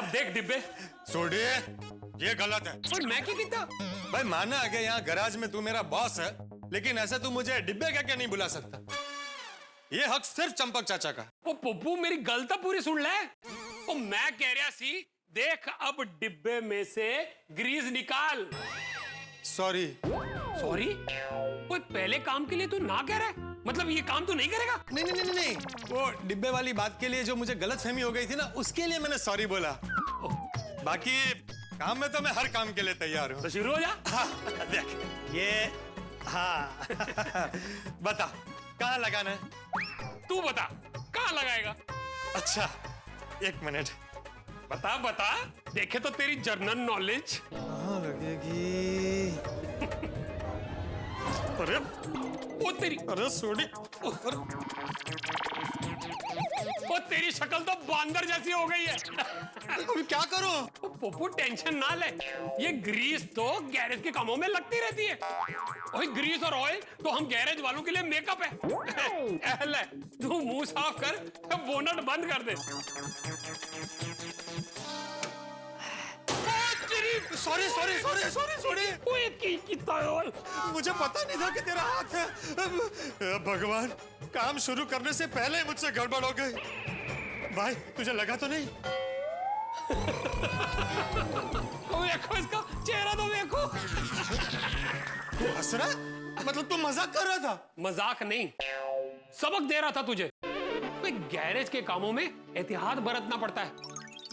देख डिब्बे। सोडी, ये गलत है। और मैं क्या कहता? भाई माना है कि यहाँ गैराज में तू मेरा बॉस है, लेकिन ऐसे तू मुझे डिब्बे कह के नहीं बुला सकता। ये हक सिर्फ चंपक चाचा का। ओ पप्पू मेरी गल तो पूरी सुन ले। ओ मैं कह रहा सी, देख अब डिब्बे में से ग्रीस निकाल। सॉरी। सॉरी? कोई पहले काम के लिए तू ना कह रहा है? मतलब ये काम तू नहीं करेगा? नहीं नहीं नहीं नहीं, वो डिब्बे वाली बात के लिए जो मुझे गलतफहमी हो गई थी ना, उसके लिए मैंने सॉरी बोला। बाकी काम में तो मैं हर काम के लिए तैयार हूँ। तो शुरू हो जा। हाँ, देख ये। हाँ बता कहाँ लगाना है? तू बता कहाँ लगाएगा? अच्छा एक मिनट। बता बता, देखे तो तेरी जनरल नॉलेज। कहाँ लगेगी? अरे वो तेरी, अरे सोडी, वो तेरी शक्ल तो बांदर जैसी हो गई है। अभी क्या करूं? पप्पू टेंशन ना ले, ये ग्रीस तो गैरेज के कामों में लगती रहती है। वही ग्रीस और ऑयल तो हम गैरेज वालों के लिए मेकअप है। ले, तू मुंह साफ कर, बोनट बंद कर दे। Sorry sorry sorry sorry sorry. मुझे पता नहीं था कि तेरा हाथ है। भगवान, काम शुरू करने से पहले ही मुझसे गड़बड़ हो गई। भाई तुझे लगा तो नहीं? देखो इसका चेहरा तो देखो। तू हंस रहा? मतलब तू मजाक कर रहा था? मजाक नहीं, सबक दे रहा था तुझे। तो गैरेज के कामों में एहतियात बरतना पड़ता है।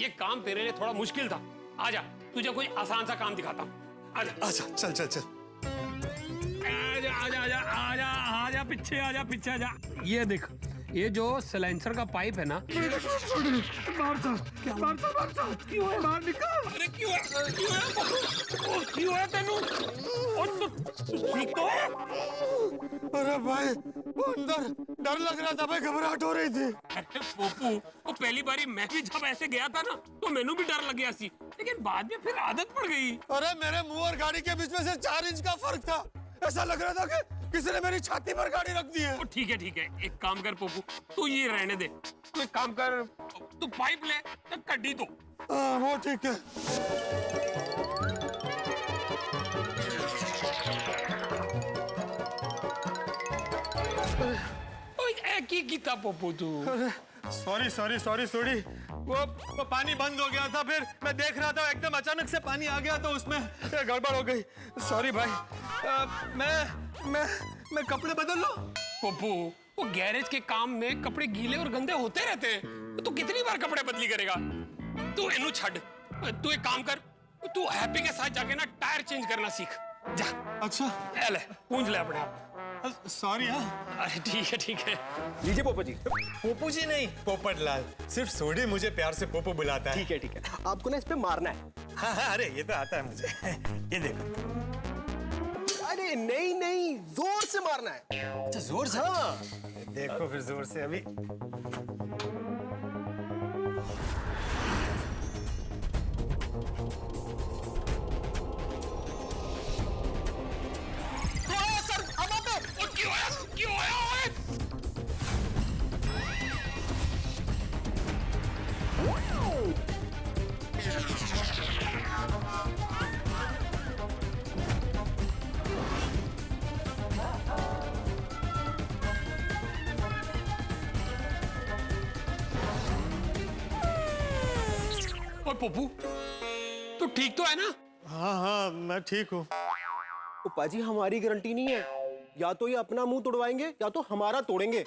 ये काम तेरे लिए थोड़ा मुश्किल था। आजा, तुझे कोई आसान सा काम दिखाता हूँ। आजा आजा, चल चल चल। आजा आजा आजा आजा आजा, पीछे आजा, पीछे आजा। ये देख, ये जो सिलेंसर का पाइप है ना, क्यों है? बाहर निकल। अरे क्यों है तेनू? और ठीक तो है? अरे भाई वो अंदर डर लग रहा था भाई, घबराहट हो रही थी। अरे पोपू, वो पहली बारी मैं भी जब ऐसे गया था ना, तो मैनू भी डर लग गया सी, लेकिन बाद में फिर आदत पड़ गई। अरे मेरे मुंह और गाड़ी के बीच में से 4 इंच का फर्क था। ऐसा लग रहा था कि किसी ने मेरी छाती पर गाड़ी रख दी है। ठीक है ठीक है, एक काम कर पोपू, तू ये रहने दे। तू एक काम कर, तू पाइप ले, तो कड्डी दो। वो ठीक है। की कीता पोपू तू? Sorry sorry sorry sorry. वो पानी बंद हो गया था, फिर मैं देख रहा था, एकदम अचानक से पानी आ गया तो उसमें गड़बड़ हो गई। सॉरी भाई। मैं कपड़े बदल लो। पोपू, वो गैरेज के काम में कपड़े गीले और गंदे होते रहते हैं। तू कितनी बार कपड़े बदली करेगा? तू इन्हू छड़, तू एक काम कर, तू हैप्पी के साथ जाके ना टायर चेंज करना सीख जा। अच्छा ले, पूंछ ले अपने आप। सॉरी। हाँ अरे ठीक है। लीजिए पोपो जी। पोपू जी नहीं, पोपट लाल। सिर्फ सोडी मुझे प्यार से पोपू बुलाता है। ठीक है, आपको ना इस पे मारना है। हाँ हाँ, अरे ये तो आता है मुझे। ये देखो। अरे नहीं, जोर से मारना है। अच्छा जोर से? हाँ। देखो फिर जोर से अभी। क्यों आया? ओए पप्पू, तू ठीक तो है ना? हाँ मैं ठीक हूँ। पोपा जी हमारी गारंटी नहीं है, या तो ये अपना मुंह तोड़वाएंगे या तो हमारा तोड़ेंगे।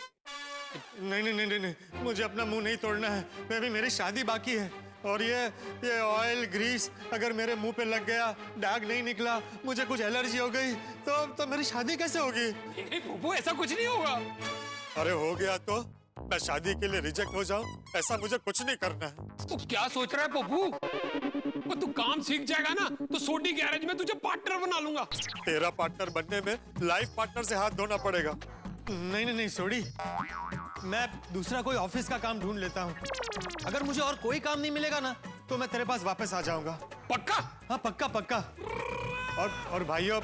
नहीं, मुझे अपना मुंह नहीं तोड़ना है। मैं भी, मेरी शादी बाकी है। और ये ऑयल ग्रीस अगर मेरे मुंह पे लग गया, दाग नहीं निकला, मुझे कुछ एलर्जी हो गई तो मेरी शादी कैसे होगी? नहीं पप्पू, ऐसा कुछ नहीं होगा। अरे हो गया तो मैं शादी के लिए रिजेक्ट हो जाऊं, ऐसा मुझे कुछ नहीं करना है। तू क्या सोच रहा है पप्पू? तू काम सीख जाएगा ना तो सोडी गैरेज में तुझे पार्टनर बना लूंगा। तेरा पार्टनर बनने में लाइफ पार्टनर से हाथ धोना पड़ेगा। नहीं सोडी, मैं दूसरा कोई ऑफिस का काम ढूंढ लेता हूँ। अगर मुझे और कोई काम नहीं मिलेगा ना तो मैं तेरे पास वापस आ जाऊंगा। पक्का? हाँ पक्का। और भाइयों,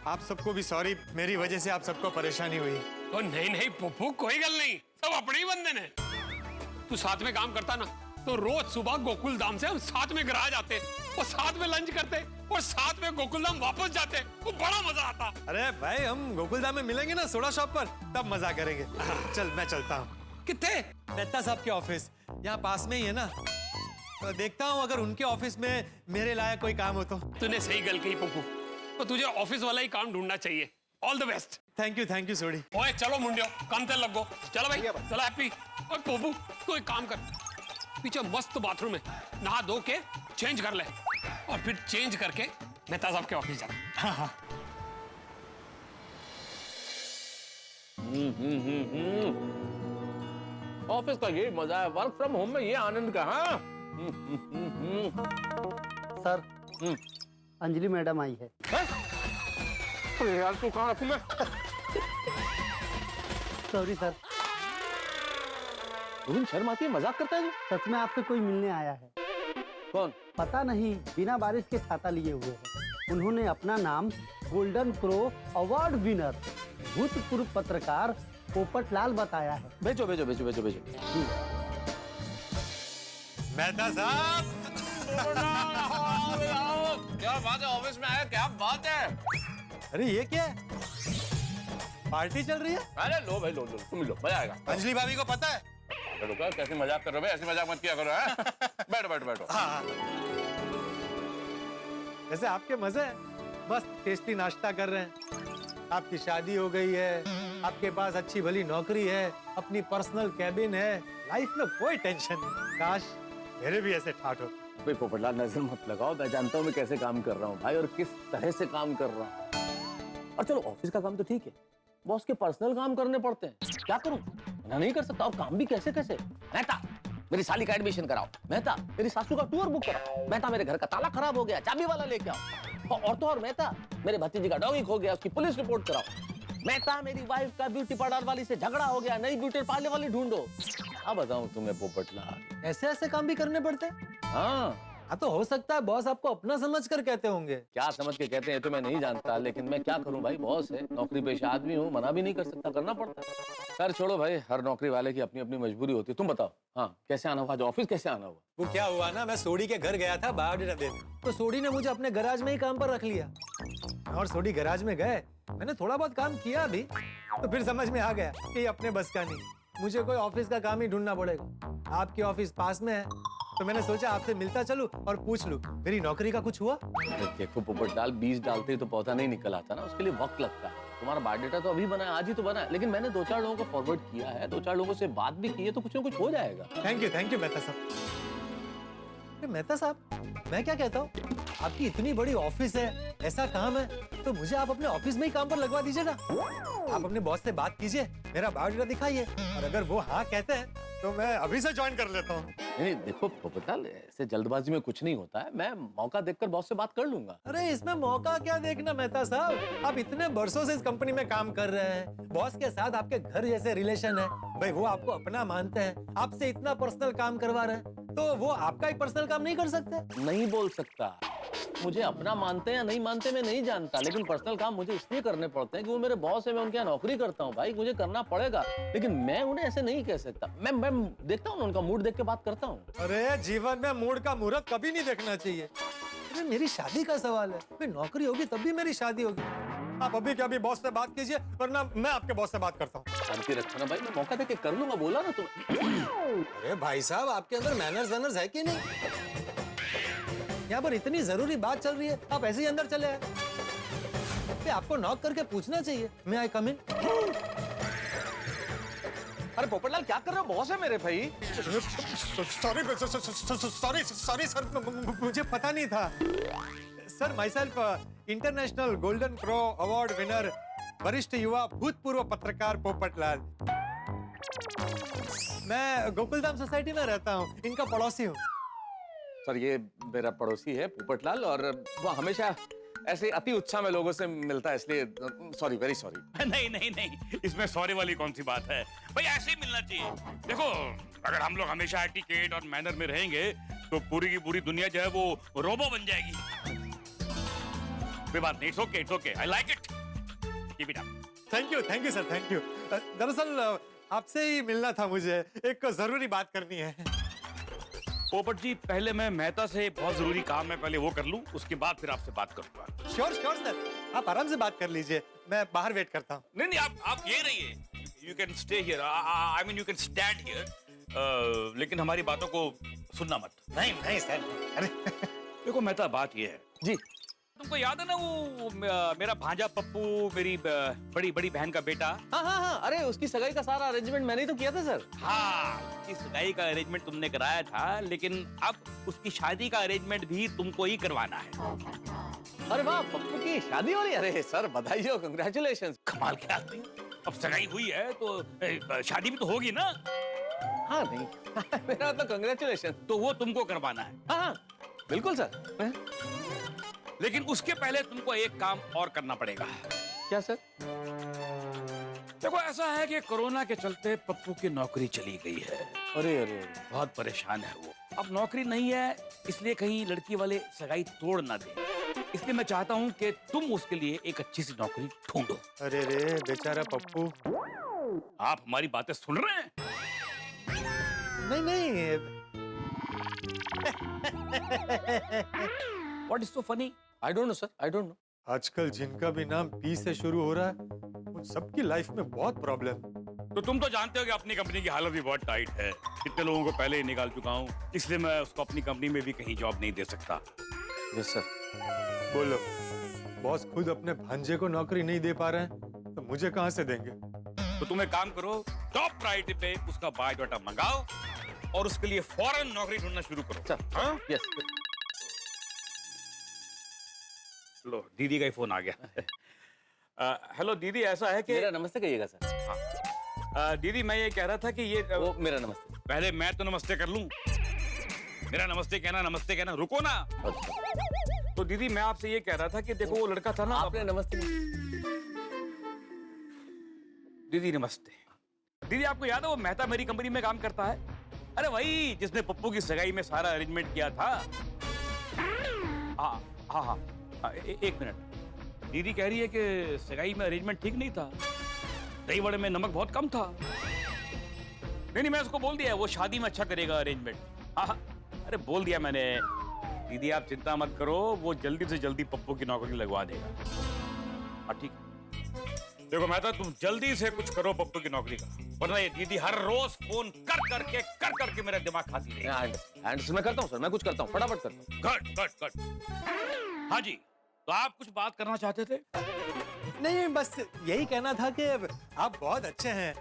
आप सबको भी सॉरी, मेरी वजह से आप सबको परेशानी हुई। नहीं पप्पू, कोई गल नहीं, सब अपने ही बंदे ने। तू साथ में काम करता ना तो रोज सुबह गोकुल धाम से हम साथ में गराज आते और साथ में लंच करते और साथ में गोकुल धाम वापस जाते, वो बड़ा मजा आता। अरे भाई हम गोकुलधाम में मिलेंगे ना सोडा शॉप पर, तब मजा करेंगे। चल मैं चलता हूँ। कितने? मेहता साहब के ऑफिस यहाँ पास में ही है ना, तो देखता हूँ अगर उनके ऑफिस में मेरे लायक कोई काम हो तो। तूने सही गल कही पप्पू, तो तुझे ऑफिस वाला ही काम ढूंढना चाहिए। All the best. Thank you Sodhi. ओए चलो मुंडियो, काम ते लगो। चलो भाई, चलो हैप्पी। और पप्पू तू एक काम कर, पीछे मस्त बाथरूम है, नहा धो के चेंज कर ले और फिर चेंज करके मेहता साहब के ऑफिस जा। हाँ हाँ। ऑफिस का ये मजा है, वर्क फ्रॉम होम में ये आनंद कहाँ। सर अंजलि मैडम आई है। अरे यार तू कहाँ रखूं मैं? Sorry sir. तुम शर्म आती है, मजाक करता है तू? सच में आपसे कोई मिलने आया है। कौन? पता नहीं, बिना बारिश के छाता लिए हुए हैं। उन्होंने अपना नाम गोल्डन प्रो अवार्ड विनर भूतपूर्व पत्रकार पोपटलाल बताया है। भेजो भेजो भेजो भेजो भेजो। मेहता साहब क्या बात है, ऑफिस में आया, क्या बात है? अरे ये क्या है, पार्टी चल रही है? अरे लो भाई लो लो, तुम लो, मजा आएगा। अंजलि भाभी को पता है? रुको, कैसे मजाक कर रहे हो भाई, ऐसे मजाक मत किया करो। बैठो बैठो बैठो। हाँ। जैसे आपके मजे हैं, बस टेस्टी नाश्ता कर रहे हैं। आपकी शादी हो गई है, आपके पास अच्छी भली नौकरी है, अपनी पर्सनल कैबिन है, लाइफ में कोई टेंशन नहीं। काश मेरे भी ऐसे ठाठ हो। भाई पोपटलाल नजर मत लगाओ, मैं जानता हूँ मैं कैसे काम कर रहा हूँ भाई और किस तरह से काम कर रहा हूँ। और चलो ऑफिस का काम तो ठीक है, बॉस के पर्सनल काम करने पड़ते हैं, क्या करूँ? मना नहीं कर सकता। और काम भी कैसे कैसे? मेहता मेरी साली का एडमिशन कराओ, मेहता मेरी सासू का टूर बुक कराओ, मेहता मेरे घर का ताला खराब हो गया, चाबी वाला लेके आओ। और तो और मेहता मेरे भतीजी का डॉगी खो गया, उसकी पुलिस रिपोर्ट कराओ। मेहता मेरी वाइफ का ब्यूटी पार्लर वाली से झगड़ा हो गया, नई ब्यूटी पार्लर वाली ढूंढो। क्या बताऊं तुम्हें पोपटलाल, ऐसे ऐसे काम भी करने पड़ते हैं? हाँ तो हो सकता है बॉस आपको अपना समझ कर कहते होंगे। क्या समझ के कहते हैं तो मैं नहीं जानता, लेकिन मैं क्या करूं भाई, बॉस है, नौकरी पेशा आदमी हूं, मना भी नहीं कर सकता, करना पड़ता है। खैर छोड़ो भाई, हर नौकरी वाले की अपनी अपनी मजबूरी होती है। तुम बताओ, हाँ कैसे आना हुआ, आज ऑफिस कैसे आना हुआ? वो क्या हुआ ना, मैं सोडी के घर गया था बायोडाटा देने, तो सोडी ने मुझे अपने गैराज में ही काम पर रख लिया। और सोडी गैराज में गए, मैंने थोड़ा बहुत काम किया भी, तो फिर समझ में आ गया कि ये अपने बस का नहीं, मुझे कोई ऑफिस का काम ही ढूंढना पड़ेगा। आपकी ऑफिस पास में है, तो मैंने सोचा आपसे मिलता चलूं और पूछ लूं मेरी नौकरी का कुछ हुआ। देखो पोपटलाल, बीज डालते ही तो पौधा नहीं निकल आता ना, उसके लिए वक्त लगता है। तुम्हारा बायोडाटा तो अभी बना है, आज ही तो बना है, लेकिन मैंने 2-4 लोगों को फॉरवर्ड किया है, 2-4 लोगों से बात भी की है, तो कुछ ना कुछ हो जाएगा। थैंक यू मेहता साहब। मेहता साहब मैं क्या कहता हूँ, आपकी इतनी बड़ी ऑफिस है, ऐसा काम है, तो मुझे आप अपने ऑफिस में ही काम पर लगवा दीजिएगा। आप अपने बॉस से बात कीजिए, मेरा बायोडाटा दिखाइए, और अगर वो हाँ कहते हैं तो मैं अभी से ज्वाइन कर लेता हूँ। नहीं देखो पोपटलाल, ऐसे जल्दबाजी में कुछ नहीं होता है, मैं मौका देखकर बॉस से बात कर लूंगा। अरे इसमें मौका क्या देखना मेहता साहब, आप इतने बरसों से इस कंपनी में काम कर रहे हैं, बॉस के साथ आपके घर जैसे रिलेशन है, भाई वो आपको अपना मानते हैं, आपसे इतना पर्सनल काम करवा रहे हैं, तो वो आपका ही पर्सनल काम नहीं कर सकते? नहीं बोल सकता, मुझे अपना मानते या नहीं मानते मैं नहीं जानता, लेकिन पर्सनल काम मुझे इसलिए करने पड़ते हैं कि वो मेरे बॉस है, मैं उनके यहाँ नौकरी करता हूँ भाई, मुझे करना पड़ेगा, लेकिन मैं उन्हें ऐसे नहीं कह सकता। मैं देखता हूँ उनका मूड देख के बात करता हूँ। अरे जीवन में मूड का मुहूर्त कभी नहीं देखना चाहिए। अरे मेरी शादी का सवाल है, फिर नौकरी होगी तब भी मेरी शादी होगी। आप अभी क्या अभी बॉस से बात कीजिए, वरना मैं आपके बॉस से बात करता हूँ। शांति रखना भाई, मैं मौका देके कर लूंगा, बोला ना तुम्हें। अरे भाई साहब, आपके अंदर मैनर्स है कि नहीं? यहाँ पर इतनी जरूरी बात चल रही है, आप ऐसे ही अंदर चले आए। आपको नॉक करके पूछना चाहिए, मैं आई कम इन? अरे पोपटलाल क्या कर रहे हो, बॉस है मेरे भाई। सॉरी सर, मुझे पता नहीं था sir. My self international golden pro award winner, वरिष्ठ युवा भूतपूर्व पत्रकार पोपटलाल। मैं गोकुलधाम सोसाइटी में रहता हूँ, इनका पड़ोसी हूँ। सर ये मेरा पड़ोसी है पोपटलाल, और वो हमेशा ऐसे अति उत्साह में लोगों से मिलता है, इसलिए सॉरी, वेरी सॉरी। नहीं, इसमें सॉरी वाली कौन सी बात है भाई, ऐसे ही मिलना चाहिए। देखो अगर हम लोग हमेशा एटिकेट और मैनर में रहेंगे तो पूरी की पूरी दुनिया जो है वो रोबो बन जाएगी। कोई बात नहीं, it's okay, I like it, keep it up. Thank you sir, thank you. दरअसल आपसे ही मिलना था मुझे, एक जरूरी बात करनी है। पोपट जी, पहले मैं मेहता से बहुत जरूरी काम है, पहले वो कर लूं, उसके बाद फिर आपसे बात करूंगा। श्योर श्योर सर, आप आराम से बात कर लीजिए, मैं बाहर वेट करता हूँ। नहीं, आप ये रहिए, you can stay here, I mean you can stand here, लेकिन हमारी बातों को सुनना मत। नहीं नहीं सर, अरे देखो मेहता, बात ये है जी, तुमको याद है ना वो मेरा भांजा पप्पू, मेरी बड़ी बड़ी बहन का बेटा। हाँ हाँ हाँ, अरे उसकी सगाई का सारा अरेंजमेंट मैंने ही तो किया था सर। हाँ, उसकी सगाई का अरेंजमेंट तुमने कराया था, लेकिन अब उसकी शादी का अरेंजमेंट भी तुमको ही करवाना है। अरे वाह, पप्पू की शादी हो रही है। अरे सर, बधाई हो, कंग्रेचुलेशन। कमाल के आदमी, अब सगाई हुई है तो शादी भी तो होगी ना। हाँ नहीं मेरा मतलब कंग्रेचुलेशन। तो वो तुमको करवाना है। हाँ हाँ बिल्कुल सर। लेकिन उसके पहले तुमको एक काम और करना पड़ेगा। क्या सर? देखो, ऐसा है कि कोरोना के चलते पप्पू की नौकरी चली गई है। अरे अरे अरे, बहुत परेशान है वो। अब नौकरी नहीं है, इसलिए कहीं लड़की वाले सगाई तोड़ ना दे, इसलिए मैं चाहता हूँ कि तुम उसके लिए एक अच्छी सी नौकरी ढूंढो। अरे रे बेचारा पप्पू। आप हमारी बातें सुन रहे हैं? नहीं नहीं, What is so funny? I don't know sir, I don't know. आजकल जिनका भी नाम पी से शुरू हो रहा है, उन सबकी लाइफ में बहुत प्रॉब्लम। तो तुम तो जानते हो कि अपनी कंपनी की हालत भी बहुत टाइट है। कितने लोगों को पहले ही निकाल चुका हूँ, इसलिए मैं उसको अपनी कंपनी में भी कहीं जॉब नहीं दे सकता। Yes sir. बोलो, बॉस खुद अपने भांजे को नौकरी नहीं दे पा रहे हैं, तो मुझे कहाँ से देंगे? तो तुम एक काम करो, टॉप प्रायोरिटी पे उसका बायोडाटा मंगाओ और उसके लिए फौरन नौकरी ढूंढना शुरू करो। सर, हाँ? यस। लो, दीदी का ही फोन आ गया। हेलो दीदी, ऐसा है कि मेरा नमस्ते कहिएगा सर। दीदी, मैं ये कह रहा था कि ये वो मेरा नमस्ते। पहले मैं तो नमस्ते कर लूं। मेरा नमस्ते कहना, रुको ना। अच्छा। तो दीदी, मैं आपसे ये कह रहा था कि देखो वो लड़का था ना। आपने नमस्ते दीदी नमस्ते। दीदी, आपको याद है वो मेहता मेरी कंपनी में काम करता है? अरे वही जिसने पप्पू की सगाई में सारा अरेंजमेंट किया था। हाँ हाँ हाँ, एक मिनट। दीदी कह रही है कि सगाई में अरेंजमेंट ठीक नहीं था, दही वड़े में नमक बहुत कम था। नहीं, मैं उसको बोल दिया वो शादी में अच्छा करेगा अरेंजमेंट। हाँ, अरे बोल दिया मैंने। दीदी आप चिंता मत करो, वो जल्दी से जल्दी पप्पू की नौकरी लगवा देगा। हाँ ठीक है। देखो मेहता, तुम जल्दी से कुछ करो पप्पू की नौकरी का, वरना ये दीदी हर रोज फोन कर करके मेरा दिमाग खाती रहेगी। मैं करता हूँ सर, मैं कुछ करता हूँ, फटाफट करता हूँ। कट। हाँ जी, तो आप कुछ बात करना चाहते थे? नहीं, बस यही कहना था कि आप बहुत अच्छे हैं।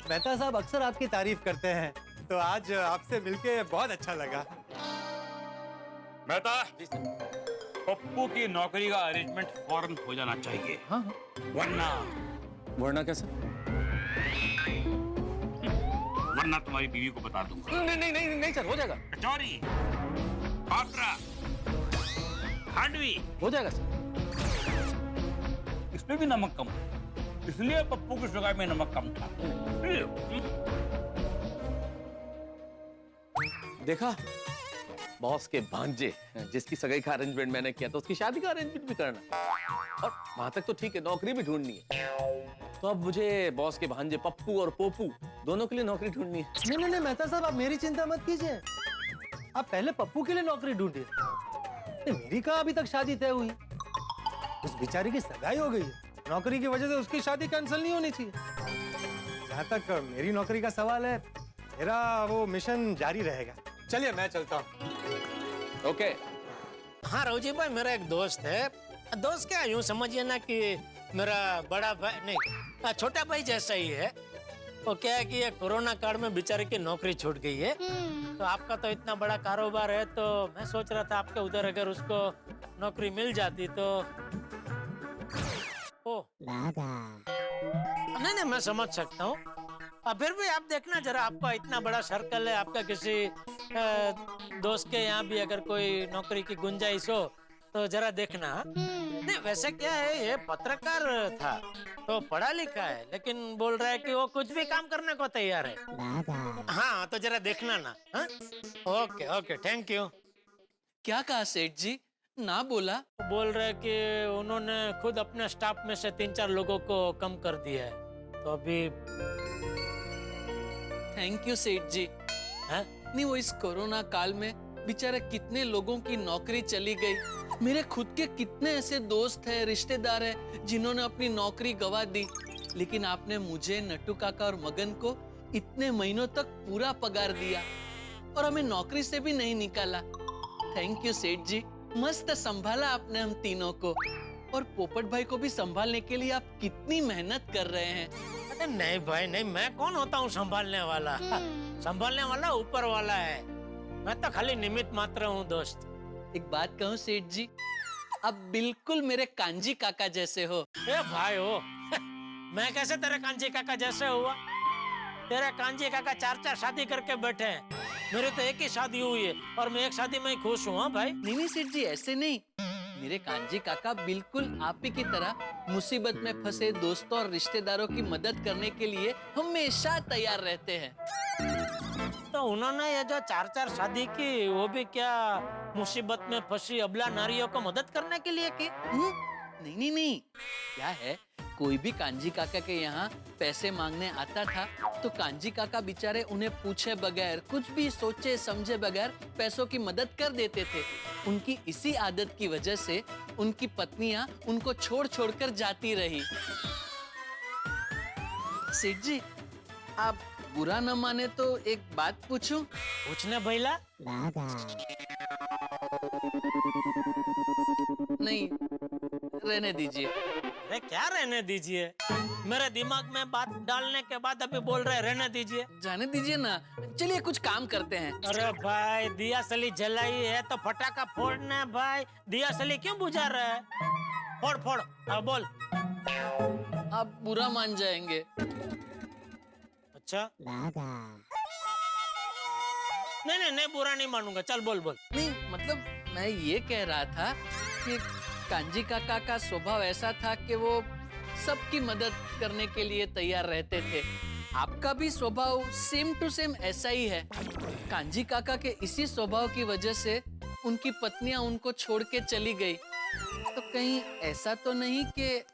मेहता साहब अक्सर आपकी तारीफ करते हैं, तो आज आपसे मिलके बहुत अच्छा लगा। मेहता, पप्पू की नौकरी का अरेंजमेंट फौरन हो जाना चाहिए। हाँ हाँ। वरना कैसे? वरना तुम्हारी बीवी को बता दूंगा। नहीं सर, हो जाएगा। कचौरी, पात्रा, खांडवी, हो जाएगा सर। इसमें भी नमक कम, इसलिए पप्पू की सगाई में नमक कम था। देखा, बॉस के भांजे जिसकी सगाई का अरेंजमेंट मैंने किया था, उसकी शादी का अरेंजमेंट भी करना। और वहां तक तो ठीक है, नौकरी भी ढूंढनी है। तो अब मुझे बॉस के भांजे पप्पू और पोपू दोनों के लिए नौकरी ढूंढनी है। नहीं मेहता साहब, आप मेरी चिंता मत कीजिए। आप पहले पप्पू के लिए नौकरी ढूंढिए। मेरी कहाँ अभी तक शादी तय हुई? उस बेचारी की सगाई हो गई है, नौकरी की वजह से उसकी शादी कैंसिल नहीं होनी चाहिए। जहाँ तक मेरी नौकरी का सवाल है, मेरा वो मिशन जारी रहेगा। चलिए मैं चलता हूँ। ओके। हाँ रोजी भाई, मेरा एक दोस्त है। दोस्त क्या, यूं समझिए ना कि मेरा बड़ा भाई नहीं, छोटा भाई जैसा ही है। वो क्या है कि ये कोरोना काल में बेचारे की नौकरी छूट गई है। तो आपका तो इतना बड़ा कारोबार है, तो मैं सोच रहा था आपके उधर अगर उसको नौकरी मिल जाती तो। ओ नहीं, मैं समझ सकता हूँ। फिर भी आप देखना जरा, आपका इतना बड़ा सर्कल है, आपका किसी दोस्त के यहाँ भी अगर कोई नौकरी की गुंजाइश हो तो जरा देखना। नहीं वैसे क्या है, ये पत्रकार था तो पढ़ा लिखा है, लेकिन बोल रहा है कि वो कुछ भी काम करने को तैयार है। हाँ तो जरा देखना ना। हाँ? Okay, thank you. क्या कहा सेठ जी? ना बोला? बोल रहे कि उन्होंने खुद अपने स्टाफ में से 3-4 लोगों को कम कर दिया है, तो अभी। थैंक यू सेठ जी। हाँ? नहीं वो इस कोरोना काल में बेचारे कितने लोगों की नौकरी चली गई। मेरे खुद के कितने ऐसे दोस्त हैं, रिश्तेदार हैं जिन्होंने अपनी नौकरी गंवा दी, लेकिन आपने मुझे, नट्टू काका और मगन को इतने महीनों तक पूरा पगार दिया और हमें नौकरी से भी नहीं निकाला। थैंक यू सेठ जी, मस्त संभाला आपने हम तीनों को। और पोपट भाई को भी संभालने के लिए आप कितनी मेहनत कर रहे हैं। अरे नहीं भाई नहीं, मैं कौन होता हूँ संभालने वाला? संभालने वाला ऊपर वाला है, मैं तो खाली निमित्त मात्र हूँ दोस्त। एक बात कहूँ सेठ जी, आप बिल्कुल मेरे कांजी काका जैसे हो। ए भाई हो मैं कैसे तेरे कांजी काका जैसे हुआ? तेरे कांजी काका 4-4 शादी करके बैठे हैं, मेरी तो एक ही शादी हुई है और मैं एक शादी में ही खुश हूँ। हाँ भाई। नहीं नहीं सेठ जी, ऐसे नहीं। मेरे कांजी काका बिल्कुल आप ही की तरह मुसीबत में फंसे दोस्तों और रिश्तेदारों की मदद करने के लिए हमेशा तैयार रहते हैं। तो उन्होंने ये जो 4-4 शादी की, वो भी क्या मुसीबत में फंसी अबला नारियों को मदद करने के लिए की? नहीं नहीं नहीं, क्या है, कोई भी कांजी काका के यहाँ पैसे मांगने आता था तो कांजी काका बेचारे उन्हें पूछे बगैर, कुछ भी सोचे समझे बगैर पैसों की मदद कर देते थे। उनकी इसी आदत की वजह से उनकी पत्नियां उनको छोड़ छोड़ कर जाती रही। सेठ जी, आप बुरा न माने तो एक बात पूछूं? पूछने भैला। नहीं, रहने दीजिए। अरे क्या रहने दीजिए? मेरे दिमाग में बात डालने के बाद अभी बोल रहे रहने दीजिए। जाने दीजिए ना, चलिए कुछ काम करते हैं। अरे भाई दिया सली जलाई है तो फटाका फोड़ना है भाई, दिया सली क्यों बुझा रहा है? फोड़ फोड़, अब बोल। आप बुरा मान जाएंगे। अच्छा नहीं नहीं नहीं, बुरा नहीं मानूंगा, चल बोल बोल। नहीं मतलब मैं ये कह रहा था कि कांजी काका का स्वभाव ऐसा था कि वो सबकी मदद करने के लिए तैयार रहते थे। आपका भी स्वभाव सेम टू सेम ऐसा ही है। कांजी काका के इसी स्वभाव की वजह से उनकी पत्नियां उनको छोड़ के चली गई। तो कहीं ऐसा तो नहीं कि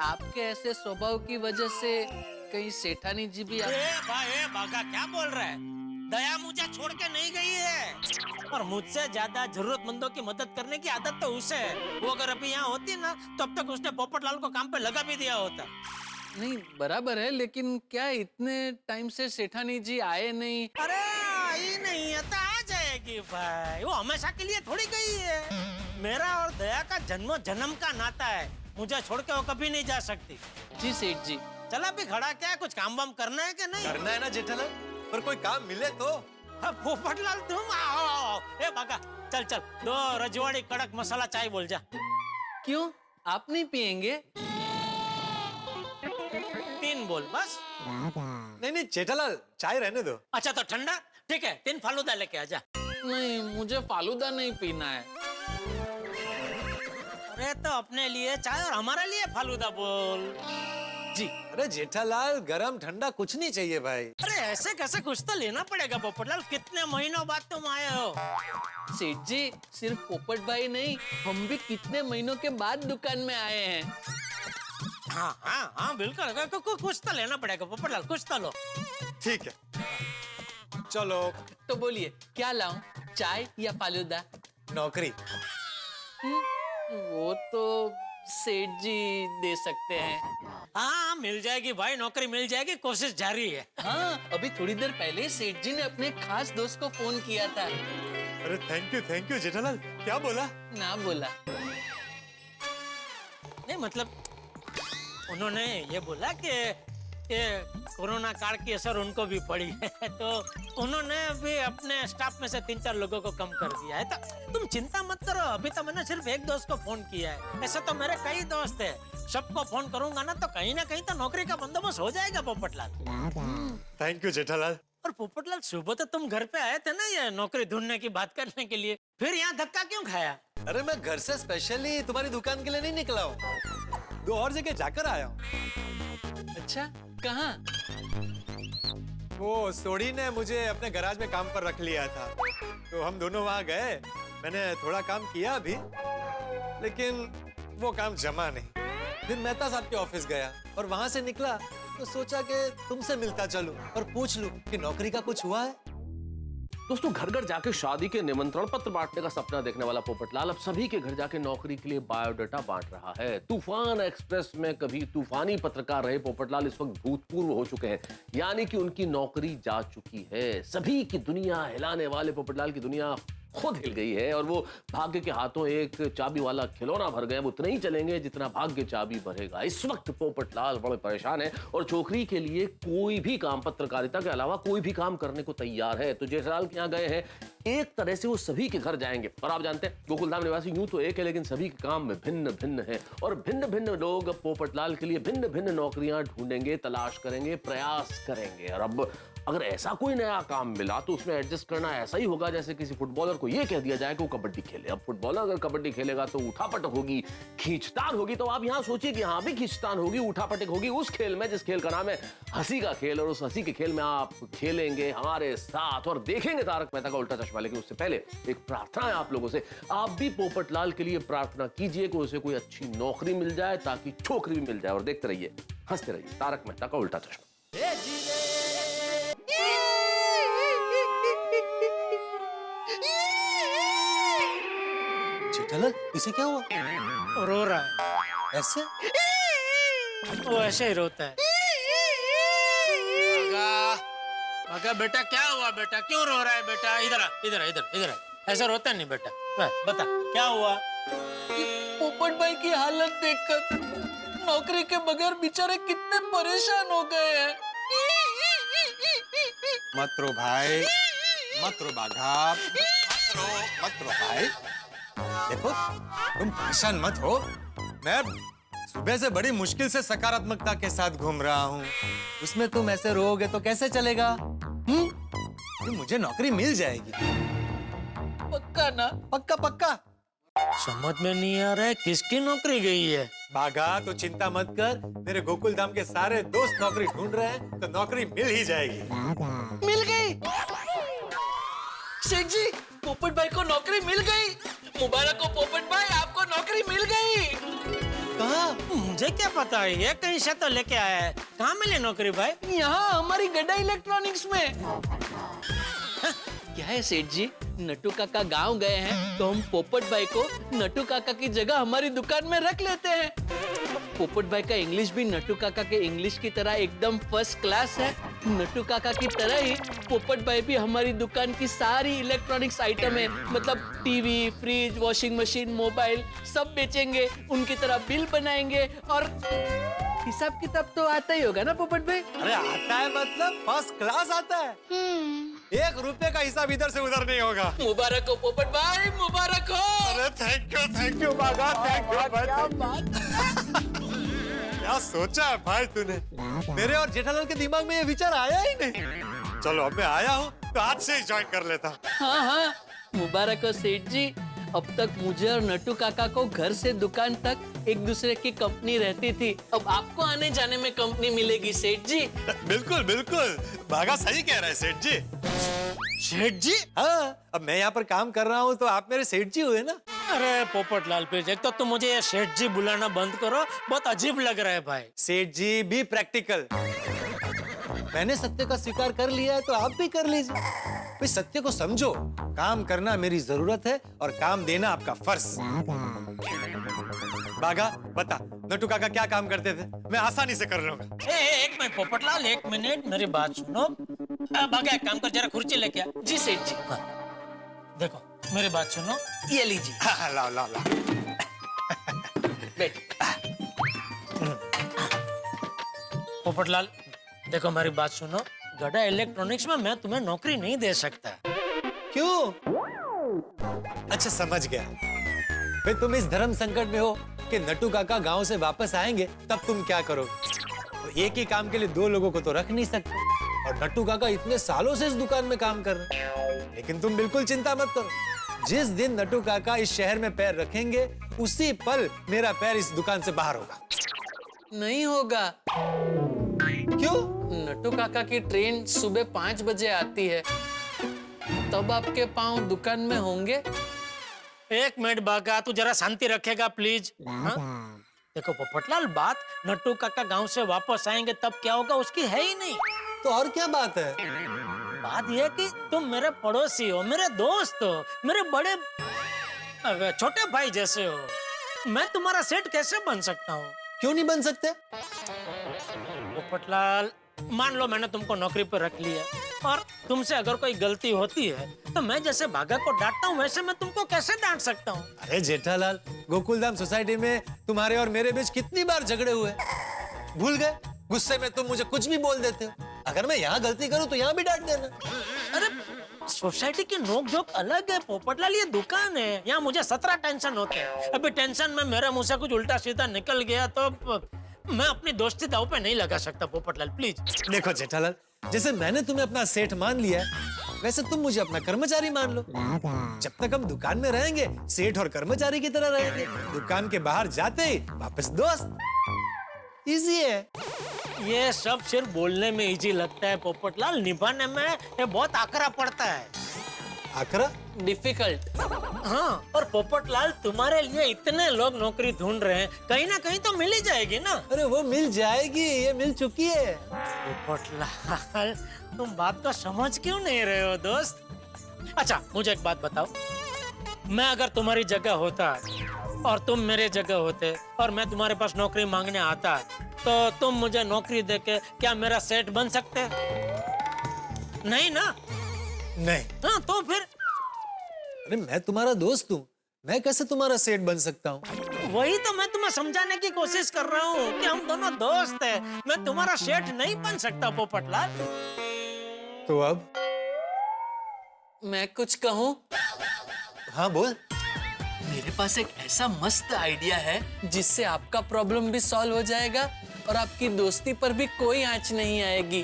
आपके ऐसे स्वभाव की वजह से कहीं सेठानी जी भी भाई बागा क्या बोल रहा है? दया मुझे छोड़ के नहीं गई है और मुझसे ज्यादा जरूरतमंदों की मदद करने की आदत तो उसे है। वो अगर अभी यहाँ होती ना तो अब तक उसने पोपटलाल को काम पे लगा भी दिया होता। नहीं बराबर है, लेकिन क्या इतने टाइम से सेठानी जी आए नहीं? अरे आई नहीं है तो आ जाएगी भाई, वो हमेशा के लिए थोड़ी गई है। मेरा और दया का जन्म जन्म का नाता है, मुझे छोड़ के वो कभी नहीं जा सकती। जी सेठ जी। चला भी खड़ा क्या, कुछ काम वाम करना है कि नहीं? करना है ना जेठालाल, पर कोई काम मिले तो। पोपटलाल तुम आओ आओ। ए बागा चल चल, 2 रजवाड़ी कड़क मसाला चाय बोल जा। क्यों, आप नहीं पियेंगे? 3 बोल बस। नहीं नहीं जेठालाल, चाय रहने दो। अच्छा तो ठंडा, ठीक है 3 फालूदा लेके आ जा। नहीं, मुझे फालूदा नहीं पीना है। अरे तो अपने लिए चाय और हमारे लिए फालूदा बोल। जी। अरे जेठालाल, गरम ठंडा कुछ नहीं चाहिए भाई। अरे ऐसे कैसे, कुछ तो लेना पड़ेगा पोपटलाल, कितने महीनों बाद तुम आए हो। सेठ जी, सिर्फ पोपट भाई नहीं, हम भी कितने महीनों के बाद दुकान में आए हैं। हाँ हाँ हाँ बिल्कुल, कुछ तो लेना पड़ेगा पोपटलाल, कुछ तो लो। ठीक है चलो। तो बोलिए क्या लाऊं, चाय या फालूदा? नौकरी। वो तो सेठ जी दे सकते हैं। हाँ मिल जाएगी भाई, नौकरी मिल जाएगी, कोशिश जारी है। हाँ, अभी थोड़ी देर पहले सेठ जी ने अपने खास दोस्त को फोन किया था। अरे थैंक यू जेठालाल। क्या बोला? ना बोला। नहीं मतलब उन्होंने ये बोला कि कोरोना काल की असर उनको भी पड़ी है तो उन्होंने भी अपने स्टाफ में से 3-4 लोगों को कम कर दिया है। तो तुम चिंता मत करो, अभी तो मैंने सिर्फ एक दोस्त को फोन किया है, ऐसे तो मेरे कई दोस्त हैं, सबको फोन करूंगा ना कहीं तो नौकरी का बंदोबस्त हो जाएगा पोपटलाल। Thank you Jethalal. और पोपटलाल सुबह तो तुम घर पे आए थे ना ये नौकरी ढूंढने की बात करने के लिए, फिर यहाँ धक्का क्यों खाया? अरे मैं घर से स्पेशली तुम्हारी दुकान के लिए नहीं निकला हूँ, 2 और जगह जाकर आया हूँ। अच्छा, कहाँ? वो सोडी ने मुझे अपने गैराज में काम पर रख लिया था, तो हम दोनों वहाँ गए। मैंने थोड़ा काम किया अभी, लेकिन वो काम जमा नहीं। फिर मेहता साहब के ऑफिस गया और वहाँ से निकला तो सोचा कि तुमसे मिलता चलूं और पूछ लूं कि नौकरी का कुछ हुआ है। दोस्तों, घर घर जाके शादी के निमंत्रण पत्र बांटने का सपना देखने वाला पोपटलाल अब सभी के घर जाके नौकरी के लिए बायोडाटा बांट रहा है। तूफान एक्सप्रेस में कभी तूफानी पत्रकार रहे पोपटलाल इस वक्त भूतपूर्व हो चुके हैं, यानी कि उनकी नौकरी जा चुकी है। सभी की दुनिया हिलाने वाले पोपटलाल की दुनिया खुद हिल गई है और वो भाग्य के हाथों एक चाबी वाला खिलौना भर गए। वो उतने ही चलेंगे जितना भाग्य चाबी भरेगा। इस वक्त पोपटलाल बड़े परेशान है और छोकरी के लिए कोई भी काम, पत्रकारिता के अलावा कोई भी काम करने को तैयार है। तो जेठालाल के यहाँ गए हैं, एक तरह से वो सभी के घर जाएंगे। और आप जानते हैं गोकुलधाम निवासी यूं तो एक है, लेकिन सभी के काम में भिन्न भिन्न है और भिन्न भिन्न लोग पोपटलाल के लिए भिन्न भिन्न नौकरियां ढूंढेंगे, तलाश करेंगे, प्रयास करेंगे। और अब अगर ऐसा कोई नया काम मिला तो उसमें एडजस्ट करना ऐसा ही होगा जैसे किसी फुटबॉलर को यह कह दिया जाए कि वो कबड्डी खेले। अब फुटबॉलर अगर कबड्डी खेलेगा तो उठापटक होगी, खींचतान होगी। तो आप यहां सोचिए कि यहां भी खींचतान होगी, उठापटक होगी उस खेल में जिस खेल का नाम है हंसी का खेल। और उस हंसी के खेल में आप खेलेंगे हमारे साथ और देखेंगे तारक मेहता का उल्टा चश्मा। लेकिन उससे पहले एक प्रार्थना है आप लोगों से, आप भी पोपटलाल के लिए प्रार्थना कीजिए कि उसे कोई अच्छी नौकरी मिल जाए ताकि छोकरी भी मिल जाए। और देखते रहिए, हंसते रहिए, तारक मेहता का उल्टा चश्मा। जेठालाल, इसे क्या हुआ? रो रहा है। ऐसे? वो ऐसे ही रोता है। मगा बेटा, क्या हुआ बेटा, क्यों रो रहा है बेटा? इधर आ, इधर आ, इधर इधर आ। ऐसा रोता नहीं बेटा। बता क्या हुआ? पोपट भाई की हालत देखकर नौकरी के बगैर बेचारे कितने परेशान हो गए हैं। मत रो भाई, मत रो बाघा, मत रो भाई। देखो, तुम परेशान मत हो। मैं सुबह से बड़ी मुश्किल से सकारात्मकता के साथ घूम रहा हूँ। उसमें तुम ऐसे रोओगे तो कैसे चलेगा? मुझे नौकरी मिल जाएगी, पक्का ना? पक्का पक्का। समझ में नहीं आ रहा है किसकी नौकरी गई है। बाघा, तो चिंता मत कर, मेरे गोकुल धाम के सारे दोस्त नौकरी ढूंढ रहे हैं, तो नौकरी मिल ही जाएगी। मिल गई? शेख जी, पोपट भाई को नौकरी मिल गई। मुबारक हो पोपट भाई, आपको नौकरी मिल गई। कहाँ? मुझे क्या पता है, ये कहीं से तो लेके आया है। कहाँ मिले नौकरी भाई? यहाँ हमारी गड्ढा इलेक्ट्रॉनिक्स में। क्या है सेठ जी, नट्टू काका गांव गए हैं तो हम पोपट भाई को नट्टू काका की जगह हमारी दुकान में रख लेते हैं। पोपट भाई का इंग्लिश भी नट्टू काका के इंग्लिश की तरह एकदम फर्स्ट क्लास है। नट्टू काका की तरह ही पोपट भाई भी हमारी दुकान की सारी इलेक्ट्रॉनिक्स आइटम है, मतलब TV, fridge, washing machine, mobile सब बेचेंगे, उनकी तरह बिल बनाएंगे। और हिसाब किताब तो आता ही होगा ना पोपट भाई? अरे आता है, मतलब फर्स्ट क्लास आता है। 1 रुपए का हिसाब इधर से उधर नहीं होगा। मुबारक हो पोपट भाई, मुबारक हो। अरे thank you Bagha, thank you भाई। क्या सोचा है भाई तूने? मेरे और जेठालाल के दिमाग में ये विचार आया ही नहीं। चलो, अब मैं आया हूँ तो आज से ही ज्वाइन कर लेता। हाँ हाँ, मुबारक हो सेठ जी। अब तक मुझे और नट्टू काका को घर से दुकान तक एक दूसरे की कंपनी रहती थी, अब आपको आने जाने में कंपनी मिलेगी सेठ जी। बिल्कुल बिल्कुल, बाघा सही कह रहा है सेठ जी। सेठ जी? हाँ, अब मैं यहाँ पर काम कर रहा हूँ तो आप मेरे सेठ जी हुए ना। अरे पोपटलाल प्लीज, एक तो तुम मुझे ये सेठ जी बुलाना बंद करो, बहुत अजीब लग रहा है भाई। सेठ जी भी प्रैक्टिकल। मैंने सत्य का स्वीकार कर लिया है तो आप भी कर लीजिए। भाई सत्य को समझो, काम करना मेरी जरूरत है और काम देना आपका फर्ज। बाघा बता, नट्टू काका क्या काम करते थे? मैं आसानी से कर लूंगा। एक मिनट पोपटलाल, 1 मिनट मेरी बात सुनो। भागा, एक काम कर, जरा कुर्सी लेके आ। जी सेठ जी। हाँ, देखो मेरी बात सुनो, ये लीजिए। हाँ, लाओ लाओ लाओ। बैठ। पोपटलाल देखो मेरी बात सुनो, गड्ढा इलेक्ट्रॉनिक्स में मैं तुम्हें नौकरी नहीं दे सकता। क्यों? अच्छा समझ गया। भाई तुम इस धर्म संकट में हो कि नट्टू काका गांव से वापस आएंगे, तब तुम क्या करोगे? तो एक ही काम के लिए 2 लोगों को तो रख नहीं सकते, और नट्टू काका इतने सालों से इस दुकान में काम कर रहे हैं। लेकिन तुम बिल्कुल चिंता मत करो, जिस दिन नट्टू काका इस शहर में पैर रखेंगे उसी पल मेरा पैर इस दुकान से बाहर होगा। नहीं होगा। क्यों? नट्टू काका की ट्रेन सुबह 5 बजे आती है, तब आपके पांव दुकान में होंगे। 1 मिनट बागा, तू जरा शांति रखेगा प्लीज? हाँ? देखो पोपटलाल, बात नट्टू काका गांव से वापस आएंगे तब क्या होगा उसकी है ही नहीं। तो और क्या बात है? बात यह है कि तुम मेरे पड़ोसी हो, मेरे दोस्त हो, मेरे बड़े छोटे भाई जैसे हो। मैं तुम्हारा सेठ कैसे बन सकता हूँ? क्यों नहीं बन सकते? पोपटलाल, मान लो मैंने तुमको नौकरी पर रख लिया और तुमसे अगर कोई गलती होती है तो मैं जैसे भागा को डांटता हूँ वैसे मैं तुमको कैसे डांट सकता हूँ? अरे जेठालाल, गोकुलधाम सोसाइटी में तुम्हारे और मेरे बीच कितनी बार झगड़े हुए, भूल गए? गुस्से में तुम मुझे कुछ भी बोल देते हो। अगर मैं यहाँ गलती करूँ तो यहाँ भी डांट देना। अरे सोसाइटी की नोक-झोंक अलग है पोपटलाल, ये दुकान है, यहाँ मुझे 17 टेंशन होते हैं। अभी टेंशन में मेरे मुंह से कुछ उल्टा सीधा निकल गया तो मैं अपनी दोस्ती दांव पे नहीं लगा सकता पोपटलाल, प्लीज। देखो जेठालाल, जैसे मैंने तुम्हें अपना सेठ मान लिया है, वैसे तुम मुझे अपना कर्मचारी मान लो। जब तक हम दुकान में रहेंगे सेठ और कर्मचारी की तरह रहेंगे। दुकान के बाहर जाते ही वापस दोस्त। इजी है। ये सब सिर्फ बोलने में इजी लगता है पोपटलाल, निभाने में ये बहुत आकरा पड़ता है। आकरा? डिफिकल्ट। हाँ, और पोपटलाल तुम्हारे लिए इतने लोग नौकरी ढूंढ रहे हैं, कहीं ना कहीं तो मिल ही जाएगी ना। अरे वो मिल जाएगी, ये मिल चुकी है। पोपटलाल, तुम बात को समझ क्यों नहीं रहे हो दोस्त? अच्छा मुझे एक बात बताओ, मैं अगर तुम्हारी जगह होता और तुम मेरे जगह होते और मैं तुम्हारे पास नौकरी मांगने आता तो तुम मुझे नौकरी देके क्या मेरा सेठ बन सकते? नहीं ना? नहीं। हाँ तो फिर? अरे मैं तुम्हारा दोस्त हूँ, मैं कैसे तुम्हारा सेठ बन सकता हूँ? वही तो मैं तुम्हें समझाने की कोशिश कर रहा हूँ कि हम दोनों दोस्त हैं। मैं तुम्हारा सेठ नहीं बन सकता पोपटलाल। तो अब? मैं कुछ कहूँ? हाँ बोल। मेरे पास एक ऐसा मस्त आइडिया है जिससे आपका प्रॉब्लम भी सॉल्व हो जाएगा और आपकी दोस्ती पर भी कोई आंच नहीं आएगी।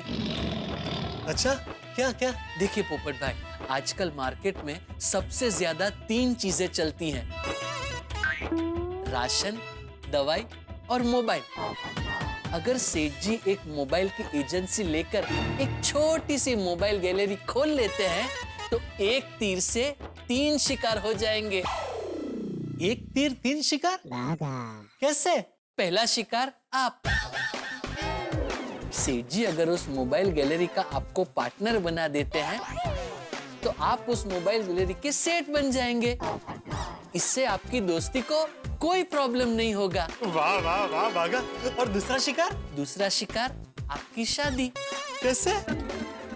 अच्छा क्या क्या? देखिए पोपट भाई, आजकल मार्केट में सबसे ज्यादा 3 चीजें चलती हैं, राशन, दवाई और मोबाइल। अगर सेठ जी एक मोबाइल की एजेंसी लेकर एक छोटी सी मोबाइल गैलरी खोल लेते हैं तो एक तीर से 3 शिकार हो जाएंगे। एक तीर 3 शिकार? कैसे? पहला शिकार आप। सेठ जी अगर उस मोबाइल गैलरी का आपको पार्टनर बना देते हैं तो आप उस मोबाइल गैलरी के सेठ बन जाएंगे। इससे आपकी दोस्ती को कोई प्रॉब्लम नहीं होगा। वाह वाह वाह भागा। और दूसरा शिकार? दूसरा शिकार आपकी शादी। कैसे?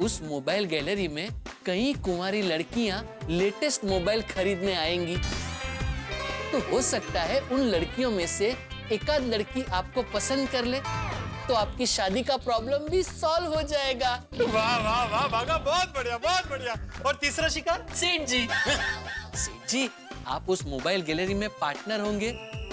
उस मोबाइल गैलरी में कई कुंवारी लड़कियां लेटेस्ट मोबाइल खरीदने आएंगी तो हो सकता है उन लड़कियों में से एकाध लड़की आपको पसंद कर ले तो आपकी शादी का प्रॉब्लम भी सॉल्व हो जाएगा। वाह वाह वाह भागा, बहुत बढ़िया बहुत बढ़िया। और तीसरा शिकार? सेठ जी सेठ जी आप उस मोबाइल गैलरी में पार्टनर होंगे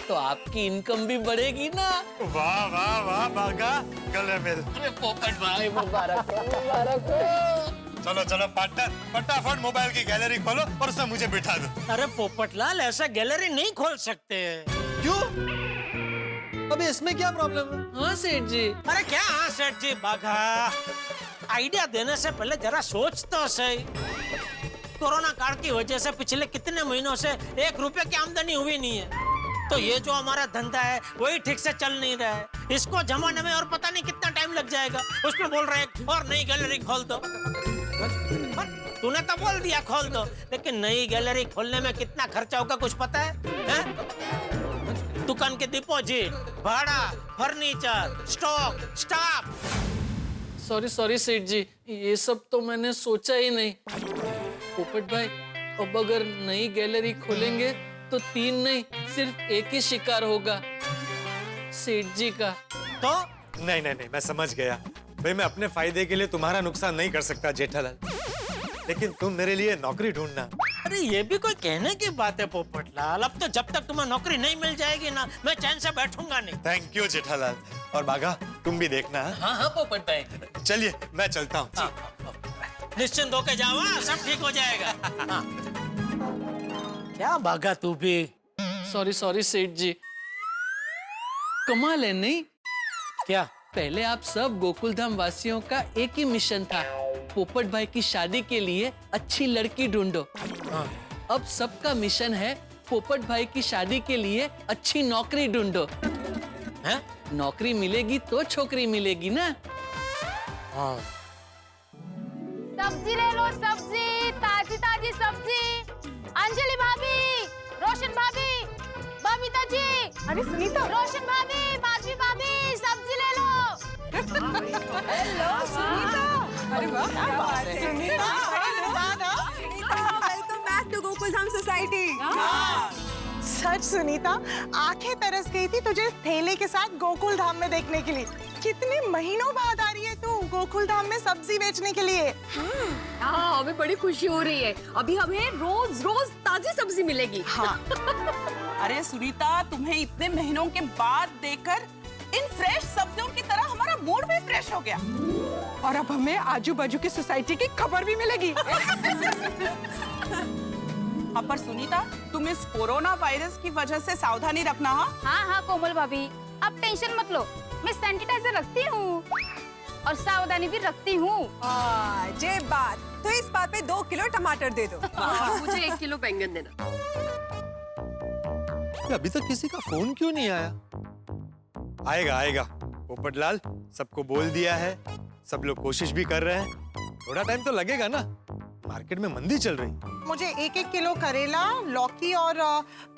तो आपकी इनकम भी बढ़ेगी ना। वाह वाह वाह भागा, गले मिल। अरे पोपट भाई मुबारक हो, मुबारक हो। चलो चलो पार्टनर, फटाफट मोबाइल की गैलरी खोलो और उसमें मुझे बिठा दो। अरे पोपटलाल, ऐसा गैलरी नहीं खोल सकते। क्यों? अबे इसमें क्या प्रॉब्लम है? हाँ सेठ जी। अरे क्या हाँ सेठ जी, बाघा आइडिया देने से पहले जरा सोच तो सही। कोरोना काल की वजह से पिछले कितने महीनों से 1 रुपए की आमदनी हुई नहीं है तो ये जो हमारा धंधा है वही ठीक से चल नहीं रहा है। इसको जमाने में और पता नहीं कितना टाइम लग जाएगा। उसमें बोल रहे हैं और नई गैलरी खोल दो। तूने तो बोल दिया खोल दो, लेकिन नई गैलरी खोलने में कितना खर्चा होगा कुछ पता है? दुकान के डिपॉजिट, भाड़ा, फर्नीचर, स्टॉक, स्टाफ। सॉरी सेठ जी, ये सब तो मैंने सोचा ही नहीं। पोपट भाई, अब अगर नई गैलरी खोलेंगे तो 3 नहीं सिर्फ 1 ही शिकार होगा, सेठ जी का। तो नहीं नहीं नहीं, मैं समझ गया भाई। मैं अपने फायदे के लिए तुम्हारा नुकसान नहीं कर सकता जेठालाल, लेकिन तुम मेरे लिए नौकरी ढूंढना। अरे ये भी कोई कहने की बात है पोपटलाल। अब तो जब तक तुम्हें नौकरी नहीं मिल जाएगी ना, मैं चैन से बैठूंगा नहीं। Thank you Jethalal. और बाघा तुम भी देखना। हाँ पोपट भाई। चलिए मैं चलता हूँ। निश्चिंत होके जाओ, हाँ, सब ठीक हो जाएगा। हाँ। क्या भागा तू भी? सॉरी सेठ जी। कमाल है नहीं? क्या? पहले आप सब गोकुलधाम वासियों का एक ही मिशन था, पोपट भाई की शादी के लिए अच्छी लड़की ढूंढो। अब सबका मिशन है पोपट भाई की शादी के लिए अच्छी नौकरी ढूंढो। हैं? नौकरी मिलेगी तो छोकरी मिलेगी ना। हाँ। सब्जी ले लो, सब्जी, ताजी ताजी सब्जी। अंजलि भाभी, रोशन भाभी, बबीता जी, अरे सुनीता, रोशन भाभी, माधवी भाभी, सब्जी ले लो। हेलो सुनीता, अरे वाह, क्या बात है Sunita, welcome back to Gokul Dham society. सच सुनीता, आंखें तरस गई थी तुझे इस थैले के साथ गोकुल धाम में देखने के लिए। कितने महीनों बाद आ रही है तू गोकुल धाम में सब्जी बेचने के लिए। हाँ, हमें बड़ी खुशी हो रही है। अभी हमें रोज रोज ताजी सब्जी मिलेगी। हाँ। अरे सुनीता, तुम्हें इतने महीनों के बाद देखकर इन फ्रेश सब्जियों की तरह हमारा मूड भी फ्रेश हो गया। और अब हमें आजू बाजू की सोसाइटी की खबर भी मिलेगी। हाँ, पर सुनीता, तुम इस कोरोना वायरस की वजह से सावधानी रखना। हाँ हाँ कोमल भाभी, आप टेंशन मत लो, मैं सैनिटाइजर रखती हूँ और सावधानी भी रखती हूँ। जे बात, तो इस बात पे 2 किलो टमाटर दे दो। मुझे 1 किलो बैंगन देना। अभी तक किसी का फोन क्यों नहीं आया? आएगा आएगा। पोपटलाल सबको बोल दिया है, सब लोग कोशिश भी कर रहे हैं, थोड़ा टाइम तो लगेगा ना, मार्केट में मंदी चल रही। मुझे 1-1 किलो करेला, लौकी और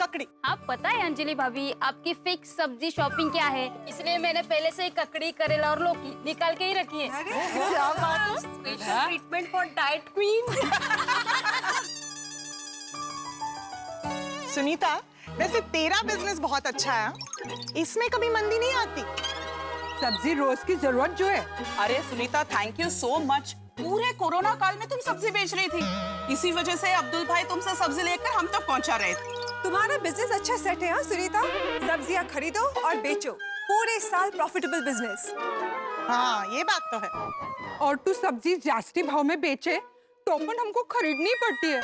ककड़ी। आप पता है अंजलि भाभी, आपकी फिक्स सब्जी शॉपिंग क्या है, इसलिए मैंने पहले से ही ककड़ी, करेला और लौकी निकाल के ही रखी है। क्या बात है? Special treatment for diet queen. Sunita, वैसे तेरा बिजनेस बहुत अच्छा है, इसमें कभी मंदी नहीं आती। सब्जी रोज की जरूरत जो है। अरे Sunita, thank you so much. पूरे कोरोना काल में तुम सब्जी बेच रही थी, इसी वजह से अब्दुल भाई तुमसे सब्जी लेकर हम तक पहुंचा रहे थे। तुम्हारा बिजनेस अच्छा सेट है हाँ सुनीता, सब्जियां खरीदो और बेचो, पूरे साल प्रॉफिटेबल बिजनेस। हाँ, ये बात तो है। और तू सब्जी जास्ती भाव में बेचे तो अपन हमको खरीदनी पड़ती है,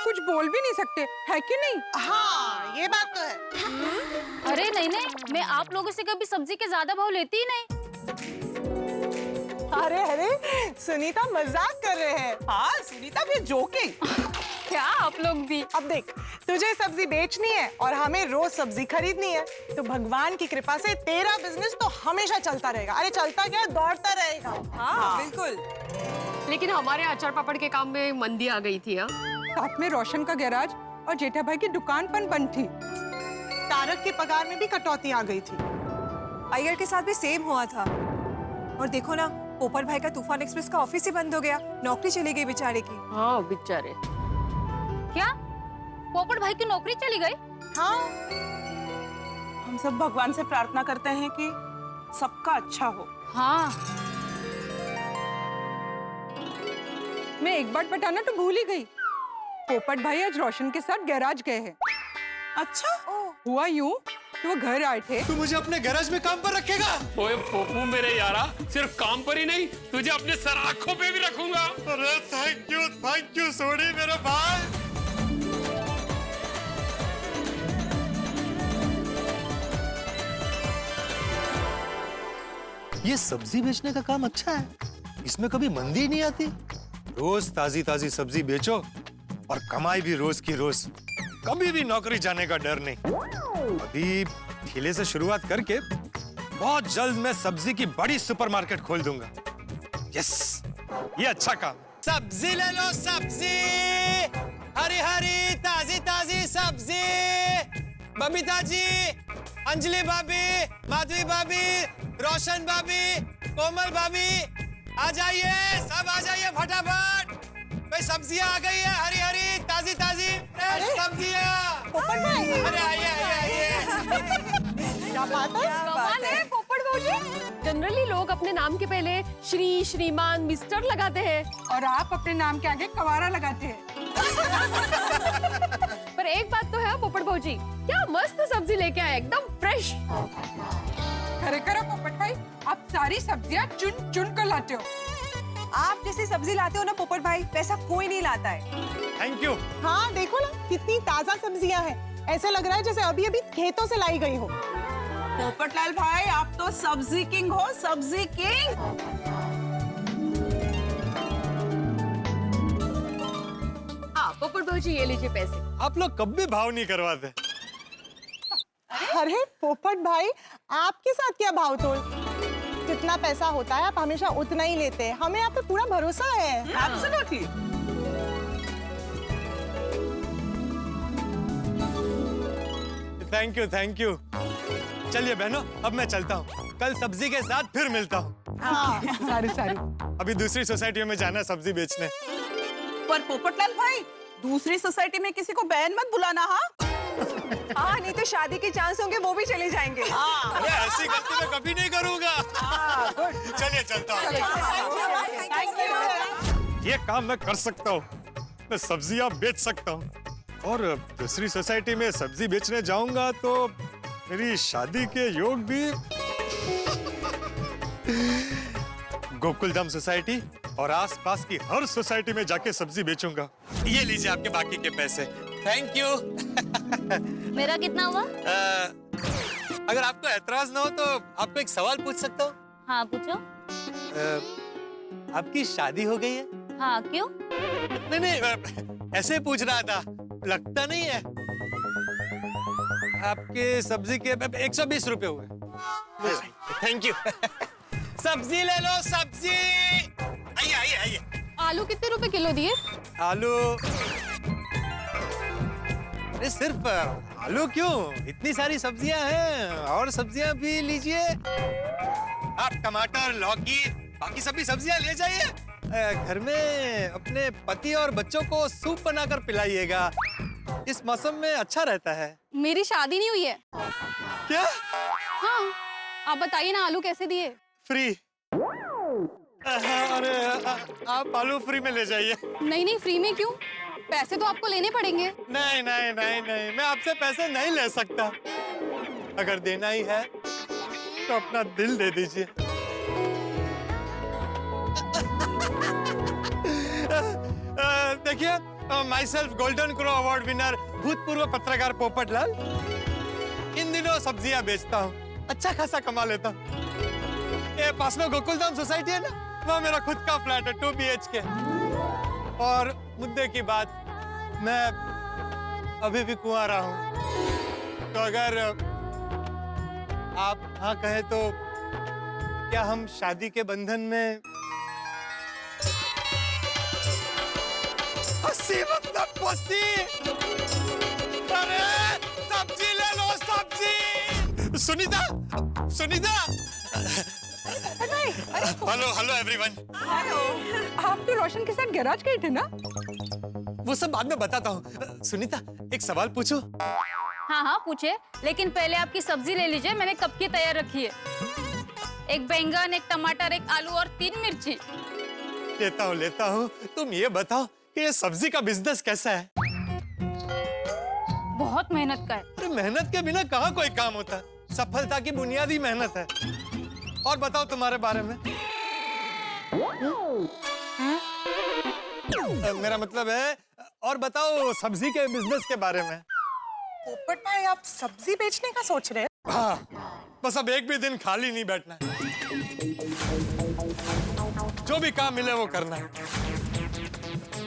कुछ बोल भी नहीं सकते, है कि नहीं? हाँ, ये बात तो है। अरे नहीं नहीं, मैं आप लोगों से कभी सब्जी के ज्यादा भाव लेती ही नहीं। अरे अरे सुनीता मजाक कर रहे हैं। हाँ सुनीता, भी जोकिंग। क्या आप लोग भी? अब देख, तुझे सब्जी बेचनी है और हमें रोज सब्जी खरीदनी है, तो भगवान की कृपा से तेरा बिजनेस तो हमेशा चलता रहेगा। अरे चलता क्या, दौड़ता रहेगा। हाँ बिल्कुल। लेकिन हमारे अचार पापड़ के काम में मंदी आ गई थी। साथ में रोशन का गैराज और जेठा भाई की दुकान बंद थी। तारक के पगार में भी कटौती आ गई थी। अय्यर के साथ भी सेम हुआ था। और देखो ना, पोपट भाई का तूफान एक्सप्रेस का ऑफिस ही बंद हो गया, नौकरी चली गई बेचारे की। हाँ बेचारे। क्या पोपट भाई की नौकरी चली गई? हाँ, हम सब भगवान से प्रार्थना करते हैं कि सबका अच्छा हो। हाँ, मैं एक बात बताना तो भूल ही गई, पोपट भाई आज रोशन के साथ गैराज गए हैं। अच्छा, हुआ यूं कि वो घर आए थे। तू मुझे अपने गैराज में काम पर रखेगा? ओए पोपू मेरे यारा, सिर्फ काम पर ही नहीं, तुझे अपने सर आंखों पे भी रखूंगा। अरे थैंक यू सोडी मेरे भाई। ये सब्जी बेचने का काम अच्छा है, इसमें कभी मंदी नहीं आती। रोज ताजी ताजी सब्जी बेचो और कमाई भी रोज की रोज, कभी भी नौकरी जाने का डर नहीं। अभी ठेले से शुरुआत करके बहुत जल्द मैं सब्जी की बड़ी सुपरमार्केट खोल दूंगा। यस, ये अच्छा काम। सब्जी ले लो, सब्जी, हरी हरी ताजी ताजी सब्जी। बबीता जी, अंजलि भाभी, माधवी भाभी, रोशन भाभी, कोमल भाभी, आ जाइए, सब आ जाइए फटाफट। भाई सब्जियां आ गई है, हरी हरी ताजी ताजी सब्जियां। पोपट भाई, अरे आइए आइए आइए। क्या बात है? कमाल है पोपट भाई। जनरली लोग अपने नाम के पहले श्री, श्रीमान, मिस्टर लगाते हैं, और आप अपने नाम के आगे कवारा लगाते हैं। पर एक बात तो है पोपट भाजी, क्या मस्त सब्जी लेके आए, एकदम फ्रेश। खरेखर पोपट भाई, आप सारी सब्जियां चुन चुन कर लाते हो। आप जैसी सब्जी लाते हो ना पोपट भाई, वैसा कोई नहीं लाता है। Thank you. हाँ देखो ना, कितनी ताजा सब्जियां हैं, ऐसे लग रहा है जैसे अभी अभी खेतों से लाई गई हो। पोपटलाल भाई, आप तो सब्जी किंग हो, सब्जी किंग। हाँ पोपट भाजी, ये लीजिए पैसे। आप लोग कब भी भाव नहीं करवाते। अरे पोपट भाई, आपके साथ क्या भाव तोल? जितना पैसा होता है आप हमेशा उतना ही लेते हैं। हमें आप पे पूरा भरोसा है। Absolutely. Thank you, thank you. चलिए बहनों, अब मैं चलता हूँ। कल सब्जी के साथ फिर मिलता हूँ। हाँ, सारी। अभी दूसरी सोसाइटी में जाना है सब्जी बेचने। पर पोपटलाल भाई, दूसरी सोसाइटी में किसी को बहन मत बुलाना। हाँ, नहीं तो शादी के चांस होंगे, वो भी चले जाएंगे। अरे ऐसी गलती मैं कभी नहीं करूँगा। चलिए चलता हूँ। ये काम मैं कर सकता हूँ। मैं सब्जियाँ बेच सकता हूँ और दूसरी सोसाइटी में सब्जी बेचने जाऊंगा तो मेरी शादी के योग भी। गोकुलधाम सोसाइटी और आसपास की हर सोसाइटी में जाके सब्जी बेचूंगा। ये लीजिए आपके बाकी के पैसे। Thank you. मेरा कितना हुआ? अगर आपको ऐतराज ना हो तो आपको एक सवाल पूछ सकता हूँ? हाँ पूछो। आपकी शादी हो गई है? हाँ, क्यों? नहीं, ऐसे पूछ रहा था। लगता नहीं है। आपके सब्जी के 120 रुपए हुए। Thank you. सब्जी ले लो, सब्जी। आइए आइए आइए। आलू कितने रुपए किलो दिए? आलू? अरे सिर्फ आलू क्यों? इतनी सारी सब्जियां हैं, और सब्जियां भी लीजिए। आप टमाटर, लौकी, बाकी सभी सब्जियां ले जाइए। घर में अपने पति और बच्चों को सूप बनाकर पिलाइएगा। इस मौसम में अच्छा रहता है। मेरी शादी नहीं हुई है। क्या? हाँ, आप बताइए ना, आलू कैसे दिए? फ्री। अरे आप आलू फ्री में ले जाइए। नहीं, फ्री में क्यों? पैसे तो आपको लेने पड़ेंगे। नहीं, मैं आपसे पैसे नहीं ले सकता। अगर देना ही है तो अपना दिल दे दीजिए। देखिए, my self golden crow award winner भूतपूर्व पत्रकार पोपटलाल इन दिनों सब्जियां बेचता हूँ। अच्छा खासा कमा लेता हूँ। ये पास में गोकुलधाम सोसाइटी है ना, वहाँ मेरा खुद का फ्लैट है 2 BHK। और मुद्दे की बात, मैं अभी भी कुंवारा हूँ। तो अगर आप हाँ कहे तो क्या हम शादी के बंधन में? हंसी मतलब पस्ती। अरे सब्जी ले लो, सब्जी। Sunita, hello everyone. आप तो रोशन के साथ गैराज गए थे ना? वो सब बाद में बताता हूँ। सुनीता, एक सवाल पूछो? हाँ पूछे, लेकिन पहले आपकी सब्जी ले लीजिए, मैंने कब की तैयार रखी है। एक बैंगन, एक टमाटर, एक आलू और 3 मिर्ची। लेता हूँ। तुम ये बताओ कि ये सब्जी का बिजनेस कैसा है? बहुत मेहनत का है। तो मेहनत के बिना कहाँ कोई काम होता है? सफलता की बुनियादी मेहनत है। और बताओ तुम्हारे बारे में। मेरा मतलब है, और बताओ सब्जी के बिजनेस के बारे में। पोपट भाई, आप सब्जी बेचने का सोच रहे हैं? हाँ, बस अब एक भी दिन खाली नहीं बैठना है। जो भी काम मिले वो करना है।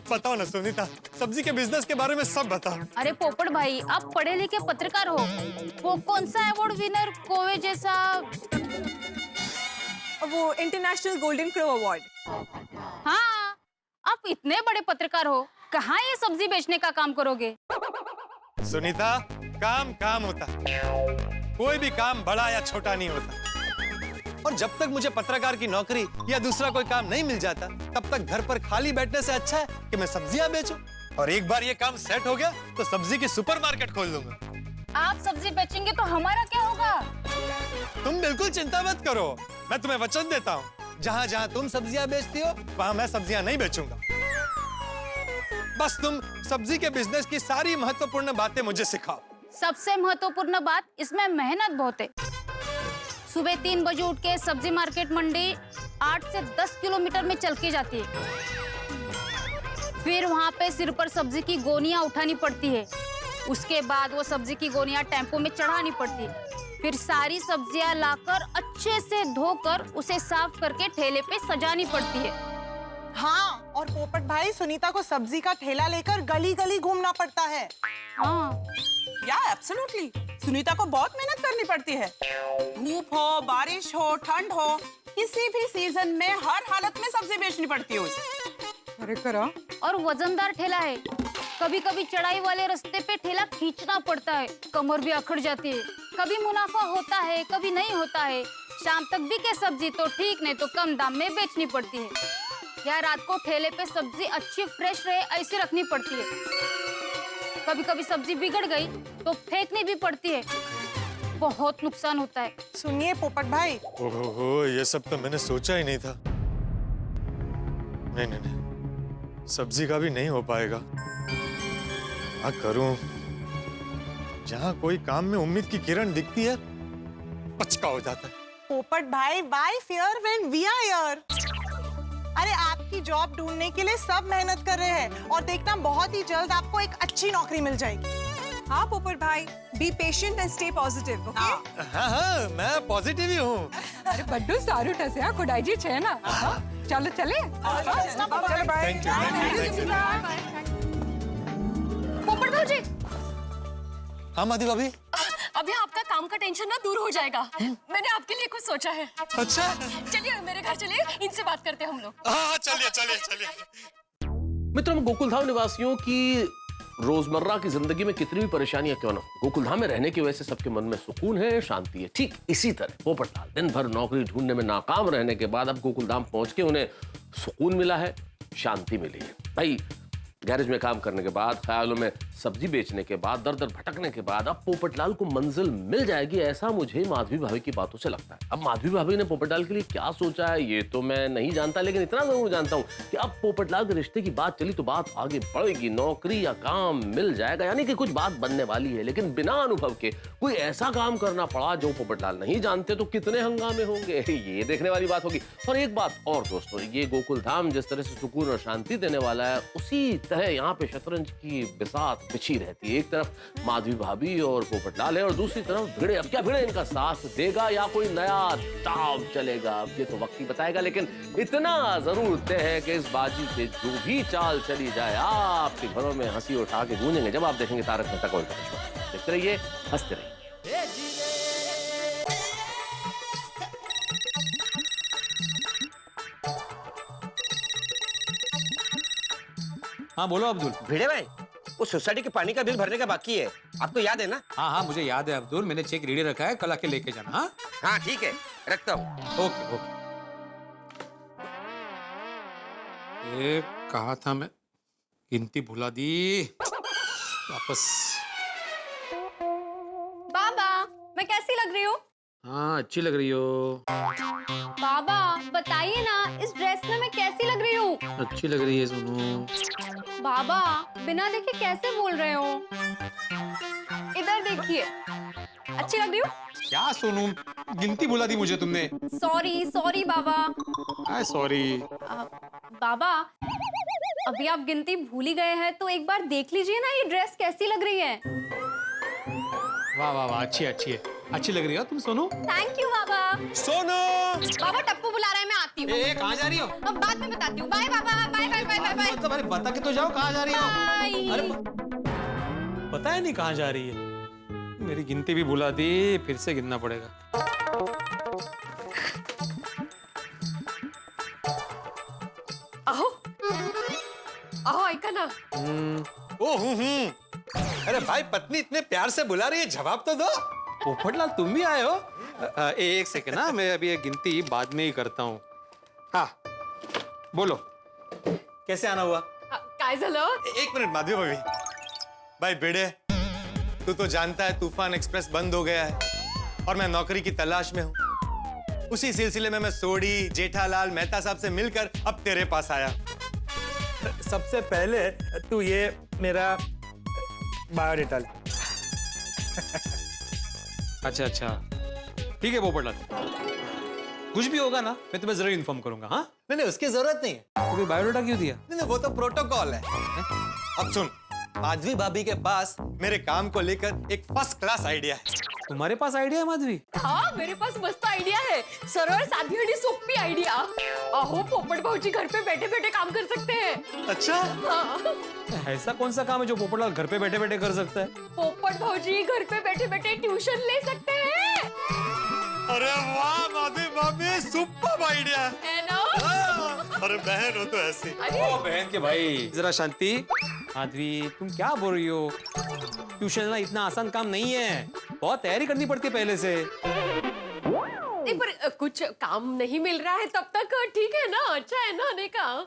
बताओ ना सुनीता, सब्जी के बिजनेस के बारे में सब बताओ। अरे पोपट भाई, आप पढ़े लिखे पत्रकार हो। वो कौन सा अवार्ड विनर कोवे जैसा? वो इंटरनेशनल गोल्डन क्रो अवार्ड। हाँ, आप इतने बड़े पत्रकार हो, कहाँ ये सब्जी बेचने का काम करोगे? सुनीता, काम होता है। कोई भी काम बड़ा या छोटा नहीं होता। और जब तक मुझे पत्रकार की नौकरी या दूसरा कोई काम नहीं मिल जाता, तब तक घर पर खाली बैठने से अच्छा है कि मैं सब्जियां बेचूं। और एक बार ये काम सेट हो गया तो सब्जी की सुपरमार्केट खोल दूंगा। आप सब्जी बेचेंगे तो हमारा क्या होगा? तुम बिल्कुल चिंता मत करो, मैं तुम्हें वचन देता हूँ, जहाँ जहाँ तुम सब्जियां बेचती हो वहाँ मैं सब्जियां नहीं बेचूंगा। बस तुम सब्जी के बिजनेस की सारी महत्वपूर्ण बातें मुझे सिखाओ। सबसे महत्वपूर्ण बात, इसमें मेहनत बहुत है। सुबह 3 बजे उठ के सब्जी मार्केट मंडी 8 से 10 किलोमीटर में चल के जाती है। फिर वहाँ पे सिर पर सब्जी की गोनियां उठानी पड़ती है। उसके बाद वो सब्जी की गोनियां टेम्पो में चढ़ानी पड़ती है। फिर सारी सब्जियां लाकर अच्छे से धोकर उसे साफ करके ठेले पे सजानी पड़ती है। हाँ, और पोपट भाई, सुनीता को सब्जी का ठेला लेकर गली गली घूमना पड़ता है। हाँ, या एब्सोल्युटली, सुनीता को बहुत मेहनत करनी पड़ती है। धूप हो, बारिश हो, ठंड हो, किसी भी सीजन में हर हालत में सब्जी बेचनी पड़ती है उसे। अरे करा। और वजनदार ठेला है, कभी कभी चढ़ाई वाले रास्ते पे ठेला खींचना पड़ता है, कमर भी अकड़ जाती है। कभी मुनाफा होता है, कभी नहीं होता है। शाम तक बिके सब्जी तो ठीक, नहीं तो कम दाम में बेचनी पड़ती है। या रात को ठेले पे सब्जी अच्छी फ्रेश रहे ऐसे रखनी पड़ती है। कभी कभी सब्जी बिगड़ गई तो फेंकनी भी पड़ती है, बहुत नुकसान होता है। सुनिए पोपट भाई, ओहो, ये सब तो मैंने सोचा ही नहीं था। नहीं नहीं नहीं, सब्जी का भी नहीं हो पाएगा। क्या करूं? जहां कोई काम में उम्मीद की किरण दिखती है, पचका हो जाता है। पोपट भाई, why fear when we are here? अरे आपकी जॉब ढूंढने के लिए सब मेहनत कर रहे हैं और देखना बहुत ही जल्द आपको एक अच्छी नौकरी मिल जाएगी। हाँ पोपट भाई, be patient and stay positive, okay? हाँ, मैं पॉजिटिव ही हूँ। अरे बड्डू सारू ठसे हाँ खुदाई छे ना। चलो चले। चलो बाय। Thank you. पोपट भाजी, हाँ माधवी भाभी। अभी आपका काम का टेंशन ना दूर हो जाएगा। मैंने आपके लिए कुछ सोचा है। अच्छा। चलिए मेरे घर चलिए, इनसे बात करते हैं हम लोग। हाँ चलिए चलिए चलिए। मित्रों, गोकुलधाम निवासियों की रोजमर्रा की जिंदगी में कितनी भी परेशानियां क्यों ना हो, गोकुलधाम में रहने की वजह से सबके मन में सुकून है, शांति है। ठीक इसी तरह पोपटलाल दिन भर नौकरी ढूंढने में नाकाम रहने के बाद अब गोकुलधाम पहुंच के उन्हें सुकून मिला है, शांति मिली है। भाई गैरेज में काम करने के बाद, ख्यालों में सब्जी बेचने के बाद, दर दर भटकने के बाद अब पोपटलाल को मंजिल मिल जाएगी, ऐसा मुझे माधवी भाभी की बातों से लगता है। अब माधवी भाभी ने पोपटलाल के लिए क्या सोचा है ये तो मैं नहीं जानता, लेकिन इतना जरूर जानता हूं कि अब पोपटलाल के रिश्ते की बात चली तो बात आगे बढ़ेगी, नौकरी या काम मिल जाएगा, यानी कि कुछ बात बनने वाली है। लेकिन बिना अनुभव के कोई ऐसा काम करना पड़ा जो पोपटलाल नहीं जानते तो कितने हंगामे होंगे, ये देखने वाली बात होगी। और एक बात और दोस्तों, ये गोकुलधाम जिस तरह से सुकून और शांति देने वाला है, उसी तरह यहाँ पे शतरंज की बिसात बिछी रहती है। एक तरफ माधवी भाभी और पोपटलाल है और दूसरी तरफ भिड़े। अब क्या भिड़े इनका साथ देगा या कोई नया दांव चलेगा, अब ये तो वक्त ही बताएगा। लेकिन इतना जरूर तय है कि इस बाजी से जो भी चाल चली जाए, आपके घरों में हंसी उठा के गूंजेंगे जब आप देखेंगे तारक मेहता का उल्टा चश्मा। देखते रहिए, हंसते रहिए। हाँ बोलो अब्दुल। भिड़े भाई, वो सोसाइटी के पानी का बिल भरने का बाकी है, आपको याद है ना? हाँ हाँ मुझे याद है अब्दुल, मैंने चेक रेडी रखा है, कल आके लेके जाना। हाँ हाँ ठीक है, रखता हूँ। Okay okay. ये कहा था मैं, गिनती भुला दी। वापस। बाबा, मैं कैसी लग रही हूँ? हाँ अच्छी लग रही हो। बाबा बताइए ना, इस ड्रेस में मैं कैसी लग रही हूँ? अच्छी लग रही है सोनू। बाबा बिना देखे कैसे बोल रहे हो? इधर देखिए, अच्छी लग रही हूँ? क्या सोनू, गिनती भुला दी मुझे तुमने। सॉरी सॉरी बाबा। सॉरी। बाबा अभी आप गिनती भूल ही गए हैं तो एक बार देख लीजिए ना, ये ड्रेस कैसी लग रही है। वाह वाह वाह, अच्छी अच्छी है, अच्छी लग रही हो तुम सोनू। थैंक यू बाबा। सोनू। बाबा टप्पू बुला रहा है, मैं आती हूँ। कहाँ जा रही हो? अब बाद में बताती हूँ। बाय बाबा, bye bye bye bye bye. मतलब अरे बता के तो जाओ कहाँ जा रही हो। बाय। अरे पता है नहीं कहाँ जा रही है। मेरी गिनती भी भुला दी, फिर से गिनना पड़ेगा। आओ आओ, ऐका ना। अरे भाई, पत्नी इतने प्यार से बुला रही है, जवाब तो दो। पोपटलाल तुम भी आए हो? एक सेकंड ना, मैं अभी ये गिनती बाद में ही करता हूँ। हाँ बोलो, कैसे आना हुआ? काय झालं? एक मिनट माधवी भाभी। भाई भिड़े, तू तो जानता है तूफान एक्सप्रेस बंद हो गया है और मैं नौकरी की तलाश में हूँ। उसी सिलसिले में मैं सोडी, जेठालाल, मेहता साहब से मिलकर अब तेरे पास आया। सबसे पहले तू ये मेरा बायोडेटा ले। अच्छा अच्छा ठीक है पोपटलाल, कुछ भी होगा ना मैं तुम्हें जरूर इन्फॉर्म करूंगा। हाँ नहीं उसकी जरूरत नहीं है। तुम्हें बायोडेटा क्यों दिया? नहीं वो तो प्रोटोकॉल है। अब सुन, माधवी भाभी के पास मेरे काम को लेकर एक फर्स्ट क्लास आइडिया है। तुम्हारे पास आइडिया है माधवी? हाँ मेरे पास मस्त आइडिया है, सरळ साधी आणि सोपी आइडिया। अहो पोपट भाऊजी घर पे बैठे बैठे काम कर सकते हैं। अच्छा हाँ। ऐसा कौन सा काम है जो पोपटलाल घर पे बैठे बैठे कर सकता है? पोपट भाऊजी घर पे बैठे बैठे ट्यूशन ले सकते हैं। अरे वाह माधवी भाभी, सुपर आइडिया। है ना? अरे बहन हो तो ऐसी। ओ बहन के भाई जरा शांति। माधवी तुम क्या बोल रही हो? ट्यूशन लेना इतना आसान काम नहीं है, बहुत तैयारी करनी पड़ती है पहले से। नहीं पर कुछ काम नहीं मिल रहा है तब तक ठीक है ना, अच्छा है ना आने का।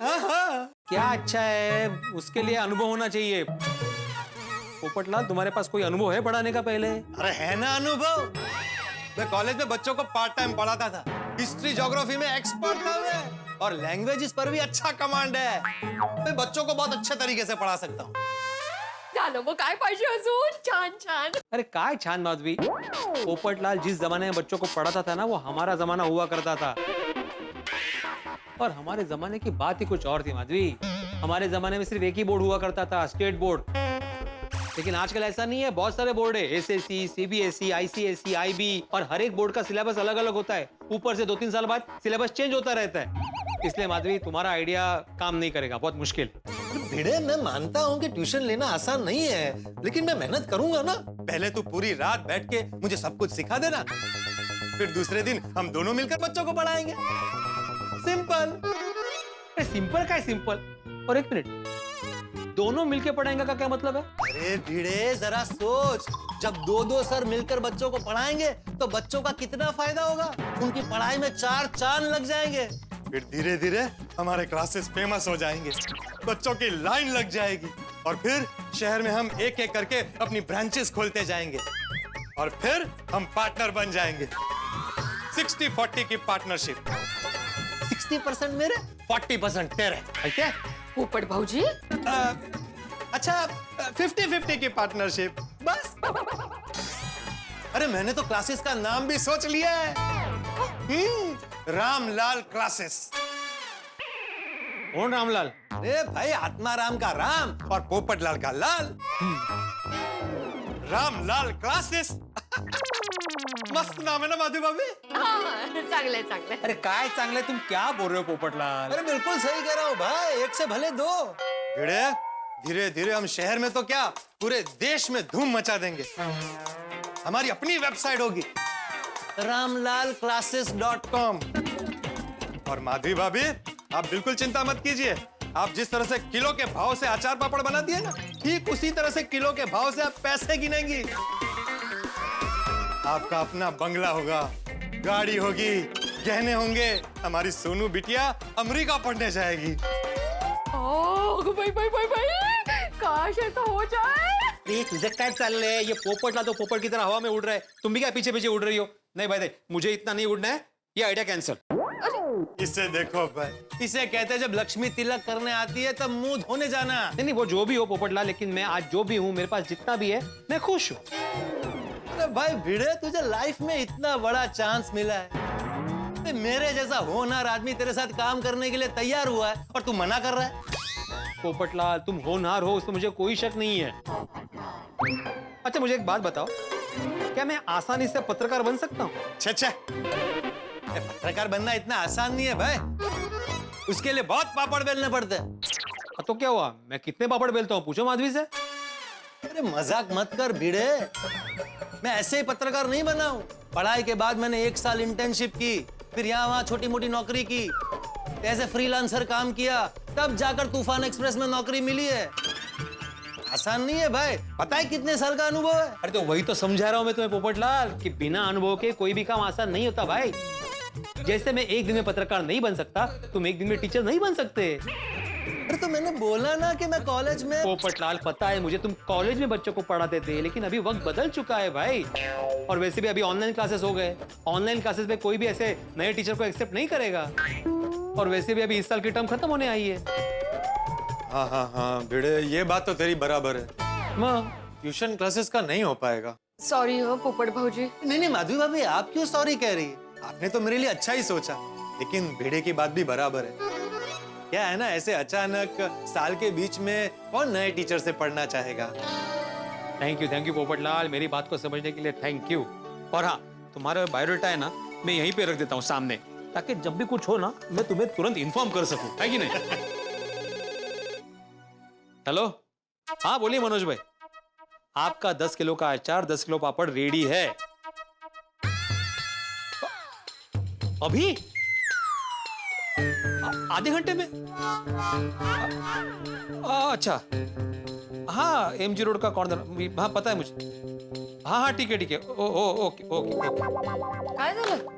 क्या अच्छा है, उसके लिए अनुभव होना चाहिए। पोपटलाल तुम्हारे पास कोई अनुभव है पढ़ाने का पहले? अरे है ना अनुभव, मैं कॉलेज में बच्चों को पार्ट टाइम पढ़ाता था। हिस्ट्री ज्योग्राफी में एक्सपर्ट था मैं, और लैंग्वेजेस पर भी अच्छा कमांड है। मैं बच्चों को बहुत अच्छे तरीके से पढ़ा सकता हूँ। झालं मग काय पाहिजे अजून? छान छान। अरे काय छान माधवी, पोपटलाल जिस जमाने में बच्चों को पढ़ाता था ना, वो हमारा जमाना हुआ करता था। और हमारे जमाने की बात ही कुछ और थी माधवी। हमारे जमाने में सिर्फ एक ही बोर्ड हुआ करता था, स्टेट बोर्ड। लेकिन आजकल ऐसा नहीं है, बहुत सारे बोर्ड है, एसएससी, सीबीएसई, आईसीएसई, आईबी, और हर एक बोर्ड का सिलेबस अलग अलग होता है। ऊपर से 2-3 साल बाद सिलेबस चेंज होता रहता है। इसलिए माधवी तुम्हारा आइडिया काम नहीं करेगा, बहुत मुश्किल। भिड़े, मैं मानता हूँ कि ट्यूशन लेना आसान नहीं है, लेकिन मैं मेहनत करूंगा ना। पहले तू पूरी रात बैठ के मुझे सब कुछ सिखा देना, फिर दूसरे दिन हम दोनों मिलकर बच्चों को पढ़ाएंगे। सिंपल। अरे सिंपल का है सिंपल। और एक मिनट, दोनों मिलके पढ़ाएंगे का क्या मतलब है? अरे भिड़े जरा सोच, जब 2-2 सर मिलकर बच्चों को पढ़ाएंगे तो बच्चों का कितना फायदा होगा। उनकी पढ़ाई में 4 चांद लग जाएंगे। फिर धीरे धीरे हमारे क्लासेस फेमस हो जाएंगे, बच्चों की लाइन लग जाएगी, और फिर शहर में हम एक एक करके अपनी ब्रांचेस खोलते जाएंगे, और फिर हम पार्टनर बन जाएंगे। 60-40 की पार्टनरशिप। 60% मेरे, 40% तेरे। ठीक है? पोपट भाऊजी अच्छा 50-50 की पार्टनरशिप बस। अरे मैंने तो क्लासेस का नाम भी सोच लिया है। रामलाल क्लासेस। कौन रामलाल? अरे भाई, आत्माराम का राम और पोपटलाल का लाल। रामलाल क्लासेस। मस्त नाम है ना माधवी भाभी? चांगले चांगले। अरे काय चांगले, तुम क्या बोल रहे हो पोपटलाल? अरे बिल्कुल सही कह रहा हूँ भाई, एक से भले दो। भिड़े, धीरे धीरे हम शहर में तो क्या, पूरे देश में धूम मचा देंगे। हमारी अपनी वेबसाइट होगी, ramlalclasses.com। और माधवी भाभी, आप बिल्कुल चिंता मत कीजिए। आप जिस तरह से किलो के भाव से अचार पापड़ बनाती है ना, ठीक उसी तरह से किलो के भाव से आप पैसे गिनेंगी। आपका अपना बंगला होगा, गाड़ी होगी, गहने होंगे। हमारी सोनू बिटिया अमेरिका पढ़ने जाएगी। ओह भाई भाई भाई भाई, काश ऐसा हो जाए। ये तुझे क्या चल रहा है? ये पोपटलाल तो पोपट की तरह हवा में उड़ रहा है, तुम भी क्या पीछे पीछे उड़ रही हो? नहीं भाई, मुझे इतना नहीं उड़ना है, ये आइडिया कैंसिल। इसे देखो भाई, इसे कहते हैं जब लक्ष्मी तिलक करने आती है तब मुंह धोने जाना। नहीं, वो जो भी हो पोपटलाल, लेकिन मैं आज जो भी हूँ, मेरे पास जितना भी है, मैं खुश हूँ। अरे भाई भिड़े, तुझे लाइफ में इतना बड़ा चांस मिला है, मेरे जैसा होनहार आदमी तेरे साथ काम करने के लिए तैयार हुआ है, और तू मना कर रहा है। पोपटलाल, तुम होनहार हो, उसमें मुझे कोई शक नहीं है। अच्छा मुझे एक बात बताओ, क्या मैं आसानी से पत्रकार बन सकता हूँ? अच्छा, पत्रकार बनना इतना आसान नहीं है भाई, उसके लिए बहुत पापड़ बेलने पड़ते हैं। तो क्या हुआ, मैं कितने पापड़ बेलता हूँ, पूछो माधवी से। अरे मजाक मत कर भिड़े, मैं ऐसे ही पत्रकार नहीं बना हूँ। पढ़ाई के बाद मैंने 1 साल इंटर्नशिप की, फिर यहाँ वहाँ छोटी मोटी नौकरी की, ऐसे फ्रीलांसर काम किया, तब जाकर तूफान एक्सप्रेस में नौकरी मिली है। आसान नहीं है भाई, पता है कितने साल का अनुभव है। अरे तो वही तो समझा रहा हूँ मैं तुम्हें पोपटलाल, कि बिना अनुभव के कोई भी काम आसान नहीं होता भाई। जैसे मैं एक दिन में पत्रकार नहीं बन सकता, तुम एक दिन में टीचर नहीं बन सकते। अरे तो मैंने बोला ना कि मैं कॉलेज में। पोपटलाल, पता है मुझे, तुम कॉलेज में बच्चों को पढ़ाते थे, लेकिन अभी वक्त बदल चुका है भाई। और वैसे भी अभी ऑनलाइन क्लासेस हो गए, ऑनलाइन क्लासेस में कोई भी ऐसे नए टीचर को एक्सेप्ट नहीं करेगा। और वैसे भी अभी इस साल की टर्म खत्म होने आई है। हाँ हाँ हाँ भिड़े, ये बात तो तेरी बराबर है, ट्यूशन क्लासेस का नहीं हो पाएगा। सॉरी हो पोपट भाऊजी। नहीं माधवी भाभी, आप क्यों सॉरी कह रही है? आपने तो मेरे लिए अच्छा ही सोचा, लेकिन भिड़े की बात भी बराबर है। क्या है ना, ऐसे अचानक साल के बीच में कौन नए टीचर से पढ़ना चाहेगा। थैंक यू पोपटलाल, मेरी बात को समझने के लिए थैंक यू। और हाँ, तुम्हारा बायोडाटा है ना, मैं यहीं पे रख देता हूँ सामने, ताकि जब भी कुछ हो ना, मैं तुम्हें तुरंत इन्फॉर्म कर सकूं, है कि नहीं? हेलो, हाँ बोलिए मनोज भाई, आपका 10 किलो का अचार, 10 किलो पापड़ रेडी है। अभी आधे घंटे में? अच्छा, हाँ एमजी रोड का कॉर्नर, हाँ पता है मुझे। हाँ ठीक है। ओके। काय झालं?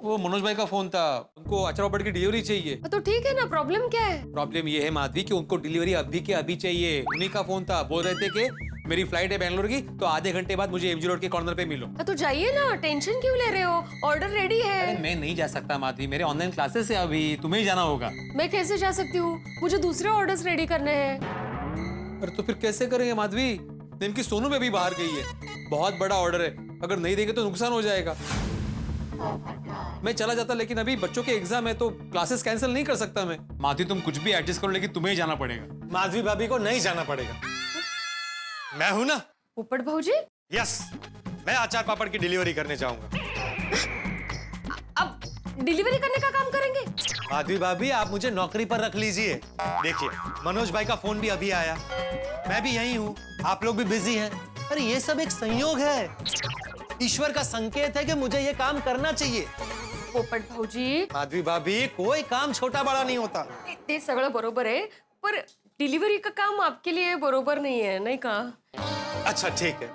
वो मनोज भाई का फोन था, उनको अचार पापड़ की डिलीवरी चाहिए। तो ठीक है ना, प्रॉब्लम क्या है? प्रॉब्लम ये है माधवी कि उनको डिलीवरी अभी के अभी चाहिए। उन्हीं का फोन था, बोल रहे थे कि मेरी फ्लाइट है बेंगलोर की, तो आधे घंटे बाद मुझे एमजी रोड के कॉर्नर पे मिलो। तो जाइए ना, टेंशन क्यों ले रहे हो? ऑर्डर रेडी है। अरे मैं नहीं जा सकता माधवी, मेरे ऑनलाइन क्लासेस है अभी, तुम्हें ही जाना होगा। मैं कैसे जा सकती हूँ? मुझे दूसरे ऑर्डर्स रेडी करने हैं। अरे तो फिर कैसे करेंगे माधवी? नेम सोनू में भी बाहर गई है, बहुत बड़ा ऑर्डर है, अगर नहीं देंगे तो नुकसान हो जाएगा। मैं चला जाता, लेकिन अभी बच्चों के एग्जाम है तो क्लासेस कैंसिल नहीं कर सकता मैं। माधवी तुम कुछ भी एडजस्ट करो, लेकिन तुम्हें ही जाना पड़ेगा। माधवी भाभी को नहीं जाना पड़ेगा, मैं हूं ना। पोपट भाऊजी, यस, मैं अचार पापड़ की डिलीवरी करने जाऊंगा। अब डिलीवरी करने का काम करेंगे? माधवी भाभी आप मुझे नौकरी पर रख लीजिए। देखिए मनोज भाई का फोन भी अभी आया, मैं भी यही हूँ, आप लोग भी बिजी हैं। अरे ये सब एक संयोग है, ईश्वर का संकेत है कि मुझे ये काम करना चाहिए। पोपट भाऊजी, माधवी भाभी कोई काम छोटा बड़ा नहीं होता। ते सगळं बरोबर आहे, पर डिलीवरी का काम आपके लिए बरोबर नहीं है, नहीं का? अच्छा ठीक है,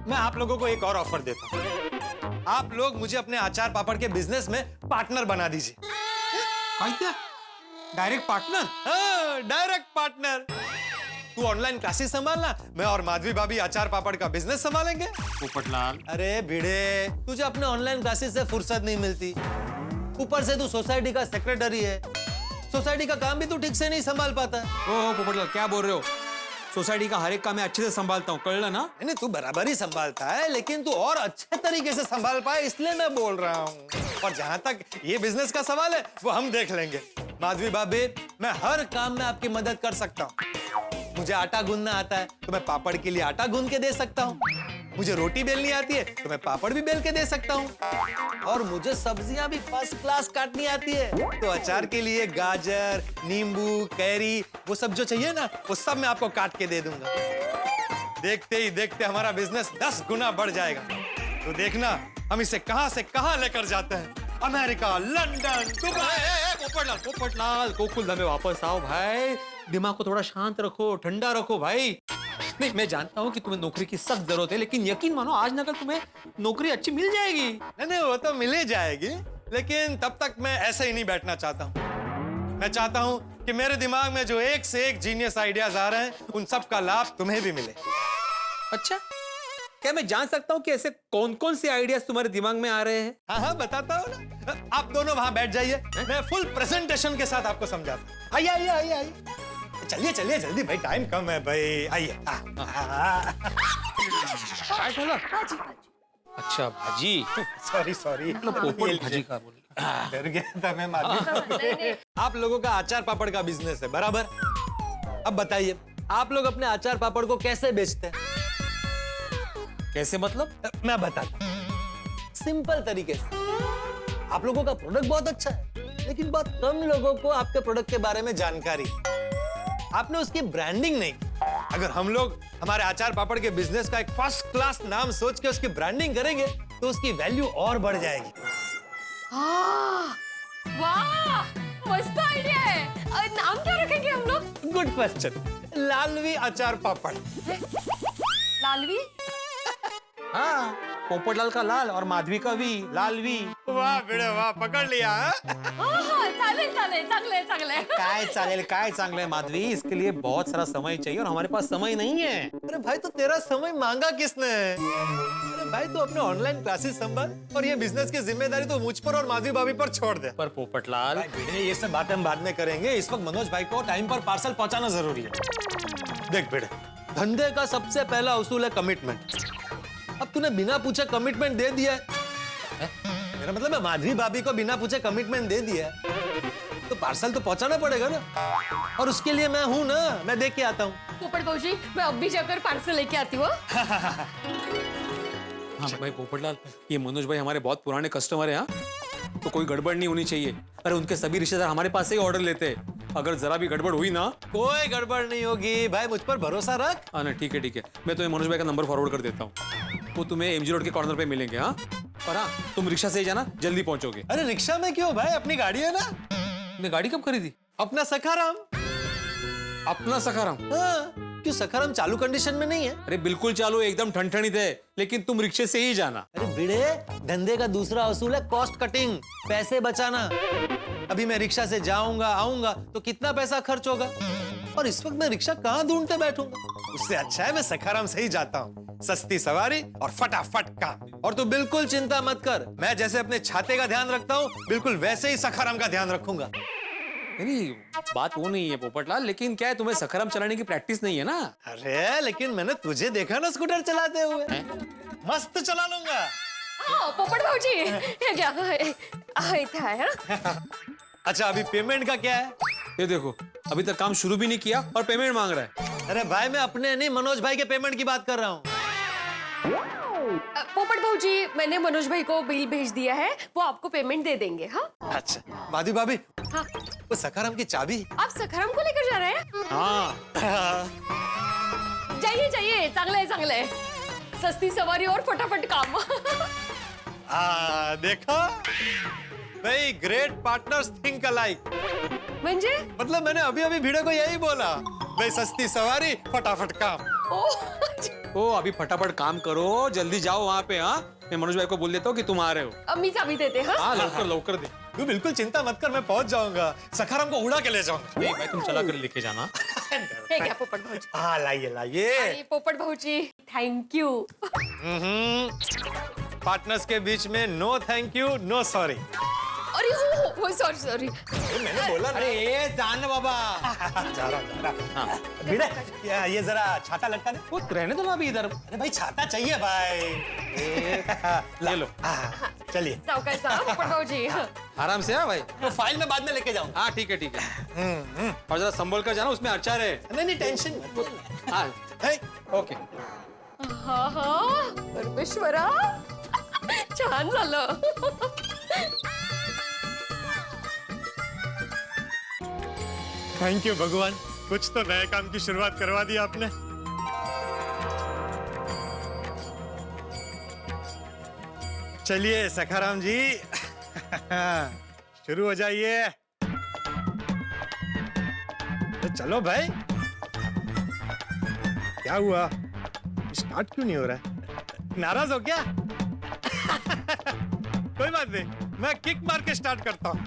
मैं आप लोगों को एक और ऑफर देता हूँ। आप लोग मुझे अपने अचार पापड़ के बिजनेस में पार्टनर बना दीजिए। Direct partner? हाँ, डायरेक्ट पार्टनर। तू ऑनलाइन क्लासेस संभालना, मैं और माधवी भाभी अचार पापड़ का बिजनेस संभालेंगे। पोपटलाल, अरे भिड़े, तुझे अपने ऑनलाइन क्लासेस से फुर्सत नहीं मिलती, ऊपर से तू सोसाइटी का सेक्रेटरी है, सोसाइटी का काम भी तू ठीक से नहीं संभाल पाता। ओह पोपटलाल क्या बोल रहे हो? सोसाइटी का हर एक काम मैं अच्छे से संभालता हूँ, कळलं ना? नहीं तू बराबर ही संभालता है, लेकिन तू और अच्छे तरीके से संभाल पाए इसलिए मैं बोल रहा हूँ। और जहाँ तक ये बिजनेस का सवाल है वो हम देख लेंगे। माधवी भाभी, मैं हर काम में आपकी मदद कर सकता हूँ। मुझे आटा गूंदना आता है तो मैं पापड़ के लिए आटा गूंद के दे सकता हूँ, मुझे रोटी बेलनी आती है तो मैं पापड़ भी बेल के दे सकता हूँ, और मुझे सब्जियां भी फर्स्ट क्लास काटनी आती है, तो अचार के लिए गाजर, नींबू, कैरी, वो सब जो चाहिए ना वो सब मैं आपको काट के दे दूंगा। देखते ही देखते हमारा बिजनेस 10 गुना बढ़ जाएगा। तो देखना हम इसे कहां से कहां लेकर जाते हैं, America, London, Dubai. Popatlal Gokul Dham में वापस आओ भाई, दिमाग को थोड़ा शांत रखो, ठंडा रखो भाई। नहीं मैं जानता हूँ कि तुम्हें नौकरी की सख्त जरूरत है, लेकिन यकीन मानो आज न कल तुम्हें नौकरी अच्छी मिल जाएगी। नहीं वो तो मिल ही जाएगी, लेकिन तब तक मैं ऐसे ही नहीं बैठना चाहता हूँ। मैं चाहता हूँ कि मेरे दिमाग में जो एक से एक जीनियस आइडियाज आ रहे हैं उन सब का लाभ तुम्हें भी मिले। अच्छा, क्या मैं जान सकता हूँ कि ऐसे कौन कौन से आइडियाज तुम्हारे दिमाग में आ रहे हैं? हाँ बताता हूँ ना, आप दोनों वहां बैठ जाइए, मैं फुल प्रेजेंटेशन के साथ आपको समझाता हूँ। आइए आइए आइए आइए, चलिए चलिए जल्दी भाई, टाइम कम है भाई, आइए। अच्छा भाजी, सॉरी पोपट भाजी का बोल, डर गया था मैं माधवी। आप लोगों का अचार पापड़ का बिजनेस है बराबर। अब बताइए आप लोग अपने अचार पापड़ को कैसे बेचते हैं? कैसे मतलब? मैं बताता हूं, सिंपल तरीके से। आप लोगों का प्रोडक्ट बहुत अच्छा है, लेकिन बहुत कम लोगों को आपके प्रोडक्ट के बारे में जानकारी है। आपने उसकी ब्रांडिंग नहीं की। अगर हम लोग हमारे अचार पापड़ के बिजनेस का एक फर्स्ट क्लास नाम सोच के उसकी ब्रांडिंग करेंगे तो उसकी वैल्यू और बढ़ जाएगी। वाह, मस्त आइडिया है। नाम क्या रखेंगे हम लोग? गुड क्वेश्चन, लालवी अचार पापड़। लालवी? हाँ, पोपटलाल का लाल और माधवी का वी, लालवी। वाह बेटे वाह, पकड़ लिया। चालेल चालेल, चांगले चांगले। काय चालेल, काय चांगलं है माधवी, इसके लिए बहुत सारा समय चाहिए और हमारे पास समय नहीं है। अरे भाई तो तेरा समय मांगा किसने? अरे भाई तू अपने ऑनलाइन क्लासेस संभाल और ये बिजनेस की जिम्मेदारी तो मुझ पर और माधवी भाभी पर छोड़ दे। पर पोपटलाल, ये सब बातें हम बाद में करेंगे, इस वक्त मनोज भाई को टाइम पर पार्सल पहुंचाना जरूरी है। देख बेटे, धंधे का सबसे पहला उसूल है कमिटमेंट। अब तूने बिना पूछे कमिटमेंट दे दिया है, मेरा मतलब है माधवी भाभी को बिना पूछे कमिटमेंट दे दिया है, तो पार्सल तो पहुंचाना पड़ेगा ना, और उसके लिए मैं हूं ना, मैं देख के आता हूँ। पोपट भाऊजी, मैं अब भी जाकर पार्सल लेके आती हूँ। हाँ भाई पोपटलाल, ये मनोज भाई हमारे बहुत पुराने कस्टमर है, हाँ, तो कोई गड़बड़ नहीं होनी चाहिए। अरे उनके सभी रिश्तेदार हमारे पास से ही ऑर्डर लेते हैं, अगर जरा भी गड़बड़ हुई ना। कोई गड़बड़ नहीं होगी भाई, मुझ पर भरोसा रख। हाँ ना, ठीक है, मैं तुम्हें मनोज भाई का नंबर फॉरवर्ड कर देता हूँ, वो तुम्हें एमजी रोड के कॉर्नर पे मिलेंगे। हाँ और हाँ, तुम रिक्शा से ही जाना, जल्दी पहुंचोगे। अरे रिक्शा में क्यों भाई, अपनी गाड़ी है ना। तुमने गाड़ी कब खरीदी? अपना सखाराम। अपना सखाराम? हाँ, क्यों सखाराम चालू कंडीशन में नहीं है? अरे बिल्कुल चालू, एकदम ठनठनी थे, लेकिन तुम रिक्शे से ही जाना। अरे भिड़े, धंधे का दूसरा असूल है कॉस्ट कटिंग, पैसे बचाना। अभी मैं रिक्शा से जाऊंगा आऊंगा तो कितना पैसा खर्च होगा, और इस वक्त मैं रिक्शा कहाँ ढूंढते बैठूंगा। उससे अच्छा है मैं सखाराम से ही जाता हूँ, सस्ती सवारी और फटाफट काम। और तू बिल्कुल चिंता मत कर, मैं जैसे अपने छाते का ध्यान रखता हूँ बिल्कुल वैसे ही सखाराम का ध्यान रखूंगा। नहीं, बात वो नहीं है पोपटलाल, लेकिन क्या है, तुम्हें सखाराम चलाने की प्रैक्टिस नहीं है ना। अरे लेकिन मैंने तुझे देखा ना स्कूटर चलाते हुए, मस्त चला लूंगा। पोपट भाऊजी हे घ्या इथे आहे हा. अच्छा अभी पेमेंट का क्या है? ये देखो, अभी तक काम शुरू भी नहीं किया और पेमेंट मांग रहा है। अरे भाई मैं अपने नहीं मनोज भाई के पेमेंट की बात कर रहा हूँ। पोपट भाऊजी मैंने मनोज भाई को बिल भेज दिया है, वो आपको पेमेंट दे देंगे। हाँ अच्छा माधु भाभी, हाँ वो सखाराम की चाबी आप सखाराम को लेकर जा रहे हैं? हाँ जाइए जाइए, चांगलं आहे सस्ती सवारी और फटाफट काम. देखा भाई, ग्रेट पार्टनर्स थिंक अलाइक। म्हणजे मतलब मैंने अभी अभी भिड़े को यही बोला, भाई सस्ती सवारी फटाफट काम। ओ अभी फटाफट काम करो, जल्दी जाओ वहाँ पे। हाँ, मैं मनोज भाई को बोल देता हूँ कि तुम आ रहे हो। मी चाबी देते। हाँ लवकर लवकर दे। तू बिल्कुल चिंता मत कर, मैं पहुंच जाऊंगा, सखाराम को उड़ा के ले जाऊंगा। नहीं भाई, तुम चला कर लेके जाना। हे घ्या पोपट भाऊजी. हाँ लाइए लाइए। अरे पोपट भाऊजी थैंक यू. पार्टनर्स के बीच में no thank you no sorry. अरे हो सॉरी. मैंने बोला ना। अरे जान बाबा। जा रहा। भिड़े ये जरा छाता लटका दे। वो रहने दो ना अभी इधर। अरे भाई छाता चाहिए भाई। ले लो। चलिए सावकाश पोपट भाऊजी. आराम से। हाँ भाई, तो फाइल में बाद में लेके जाऊँ। हाँ ठीक है। और जरा संभल कर जाना, उसमें अचार है। नहीं टेंशन मत। हाँ ओके। हा परमेश्वरा छान झालं. थैंक यू भगवान, कुछ तो नए काम की शुरुआत करवा दी आपने। चलिए सखाराम जी शुरू हो जाइए। चलो भाई, क्या हुआ, स्टार्ट क्यों नहीं हो रहा है? नाराज हो क्या? कोई बात नहीं, मैं किक मार के स्टार्ट करता हूँ।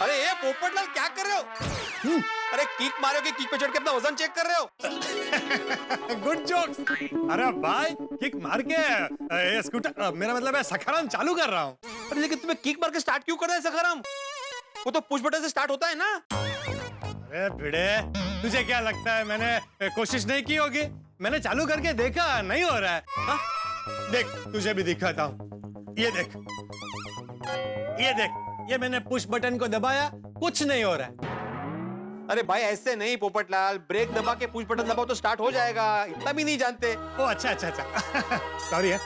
अरे ये पोपटलाल क्या कर रहे हो? अरे किक मारोगे, किक पे चढ़ के अपना वजन चेक कर रहे हो? Good jokes. अरे भाई किक मार के स्कूटर, मेरा मतलब है सखाराम चालू कर रहा हूँ। अरे लेकिन तुम्हें किक मार के स्टार्ट क्यों कर रहा है सखाराम? वो तो पुश बटन से स्टार्ट होता है ना। अरे भिड़े, तुझे क्या लगता है मैंने कोशिश नहीं की होगी? मैंने चालू करके देखा, नहीं हो रहा है। हाँ? देख तुझे भी दिखाता हूँ, ये देख, ये देख, ये मैंने पुश बटन को दबाया, कुछ नहीं हो रहा है। अरे भाई ऐसे नहीं पोपटलाल, ब्रेक दबा के पुश बटन दबाओ तो स्टार्ट हो जाएगा, इतना भी नहीं जानते। ओ अच्छा सॉरी है।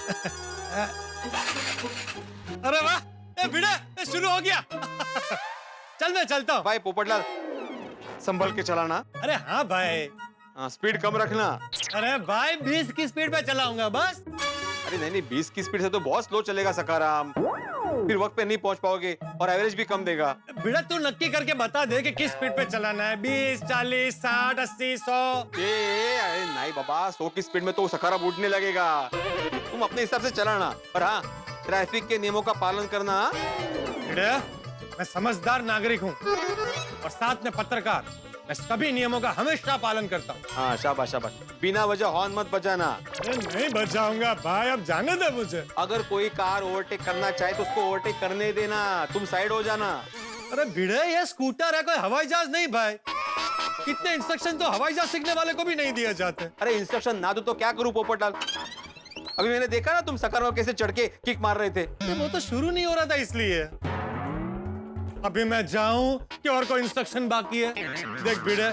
अरे वाह, ये भिड़े शुरू हो गया। चल मैं चलता हूँ। भाई पोपटलाल संभल के चलाना। अरे हाँ भाई। हाँ स्पीड कम रखना। अरे भाई 20 की स्पीड पे चलाऊंगा बस। अरे नहीं 20 की स्पीड से तो बहुत स्लो चलेगा सखाराम, फिर वक्त पे नहीं पहुंच पाओगे और एवरेज भी कम देगा। बिड़ा तू नक्की करके बता दे कि किस स्पीड पे चलाना है, 20, 40, 60, 80, 100। अरे नहीं बाबा, 100 की स्पीड में तो सखाराम उड़ने लगेगा। तुम अपने हिसाब से चलाना, और हाँ ट्रैफिक के नियमों का पालन करना। बिड़ा, मैं समझदार नागरिक हूँ और साथ में पत्रकार, मैं सभी नियमों का हमेशा पालन करता हूँ। हाँ शाबाश शाबाश, बिना वजह हॉर्न मत बजाना। अरे नहीं बजाऊंगा भाई, अब जाने दे मुझे। अगर कोई कार ओवरटेक करना चाहे तो उसको ओवरटेक करने देना, तुम साइड हो जाना। अरे भिड़े ये स्कूटर है, कोई हवाई जहाज नहीं भाई। कितने इंस्ट्रक्शन तो हवाई जहाज सीखने वाले को भी नहीं दिए जाते। अरे इंस्ट्रक्शन ना दो तो क्या करूं पोपटलाल? अभी मैंने देखा ना तुम सखाराम कैसे चढ़ के किक मार रहे थे। वो तो शुरू नहीं हो रहा था इसलिए। अभी मैं जाऊं कि और कोई इंस्ट्रक्शन बाकी है? देख भिड़े,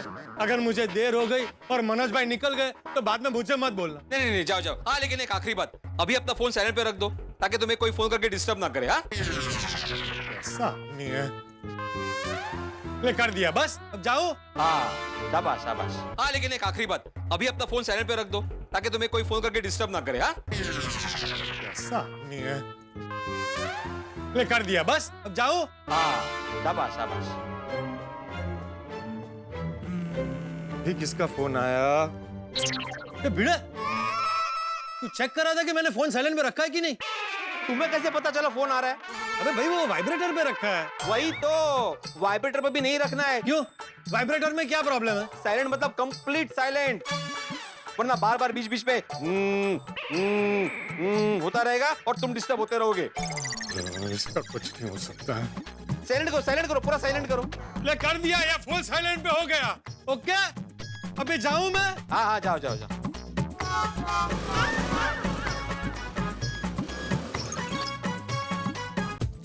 अगर मुझे देर हो गई और मनोज भाई निकल गए तो बाद में मुझे मत बोलना। नहीं जाओ जाओ। हाँ लेकिन एक आखिरी बात, अभी अपना फोन साइलेंट पे रख दो ताकि तुम्हें कोई फोन करके डिस्टर्ब ना करे। हाँ ऐसा नहीं है। ले कर दिया बस, अब जाओ। हाँ शाबाश शाबाश। हाँ लेकिन एक आखिरी बात, अभी अपना फोन साइलेंट पे रख दो ताकि तुम्हें कोई फोन करके डिस्टर्ब ना करे। हाँ ऐसा नहीं है। ले कर दिया बस, अब जाओ। हाँ शाबाश शाबाश। ये किसका फोन आया? ये भिड़े, तू चेक करा था कि मैंने फोन साइलेंट पे रखा है कि नहीं? तुम्हें कैसे पता चला फोन आ रहा है? अबे भाई वो वाइब्रेटर पे रखा है। वही तो, वाइब्रेटर पे भी नहीं रखना है। क्यों? वाइब्रेटर में क्या प्रॉब्लम है? साइलेंट मतलब कंप्लीट साइलेंट, वरना बार बार बीच बीच पे होता रहेगा और तुम डिस्टर्ब होते रहोगे। इसका कुछ नहीं हो सकता है। साइलेंट करो, पूरा साइलेंट करो। ले कर दिया, या फोन साइलेंट पे हो गया। ओके, अबे जाऊं मैं? हाँ हाँ जाओ जाओ जाओ।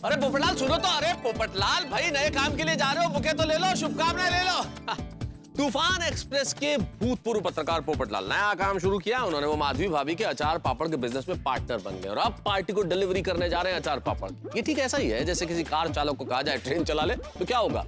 अरे पोपटलाल सुनो तो, अरे पोपटलाल भाई नए काम के लिए जा रहे हो, बुके तो ले लो, शुभकामनाएं ले लो। तूफान एक्सप्रेस के भूतपूर्व पत्रकार पोपटलाल नया काम शुरू किया उन्होंने। वो माधवी भाभी के अचार पापड़ के बिजनेस में पार्टनर बन गए और अब पार्टी को डिलीवरी करने जा रहे हैं अचार पापड़। ये ठीक ऐसा ही है जैसे किसी कार चालक को कहा जाए ट्रेन चला ले, तो क्या होगा?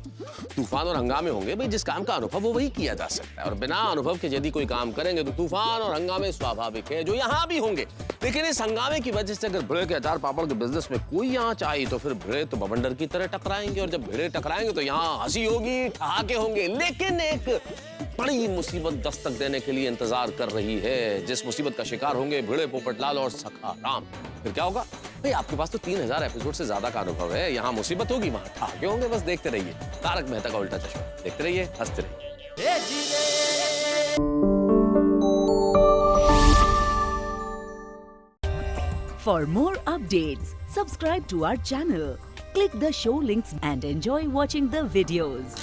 तूफान और हंगामे होंगे। भाई जिस काम का अनुभव वो वही किया जा सकता है और बिना अनुभव के यदि कोई काम करेंगे तो तूफान और हंगामे स्वाभाविक है जो यहाँ भी होंगे। लेकिन इस हंगामे की वजह से अगर भिड़े के अचार पापड़ के बिजनेस में कोई यहाँ चाहिए तो फिर भिड़े तो बवंडर की तरह टकराएंगे और जब भिड़े टकराएंगे तो यहाँ हंसी होगी, ठहाके होंगे। लेकिन एक बड़ी मुसीबत दस्तक देने के लिए इंतजार कर रही है, जिस मुसीबत का शिकार होंगे भिड़े, पोपटलाल और सखा राम। फिर क्या होगा? भाई आपके पास तो 3000 एपिसोड से ज्यादा का अनुभव है। यहाँ मुसीबत होगी, वहां ठहाके होंगे। बस देखते रहिए तारक मेहता का उल्टा चश्मा, देखते रहिए, हंसते रहिए। For more updates, subscribe to our channel, click the show links and enjoy watching the videos.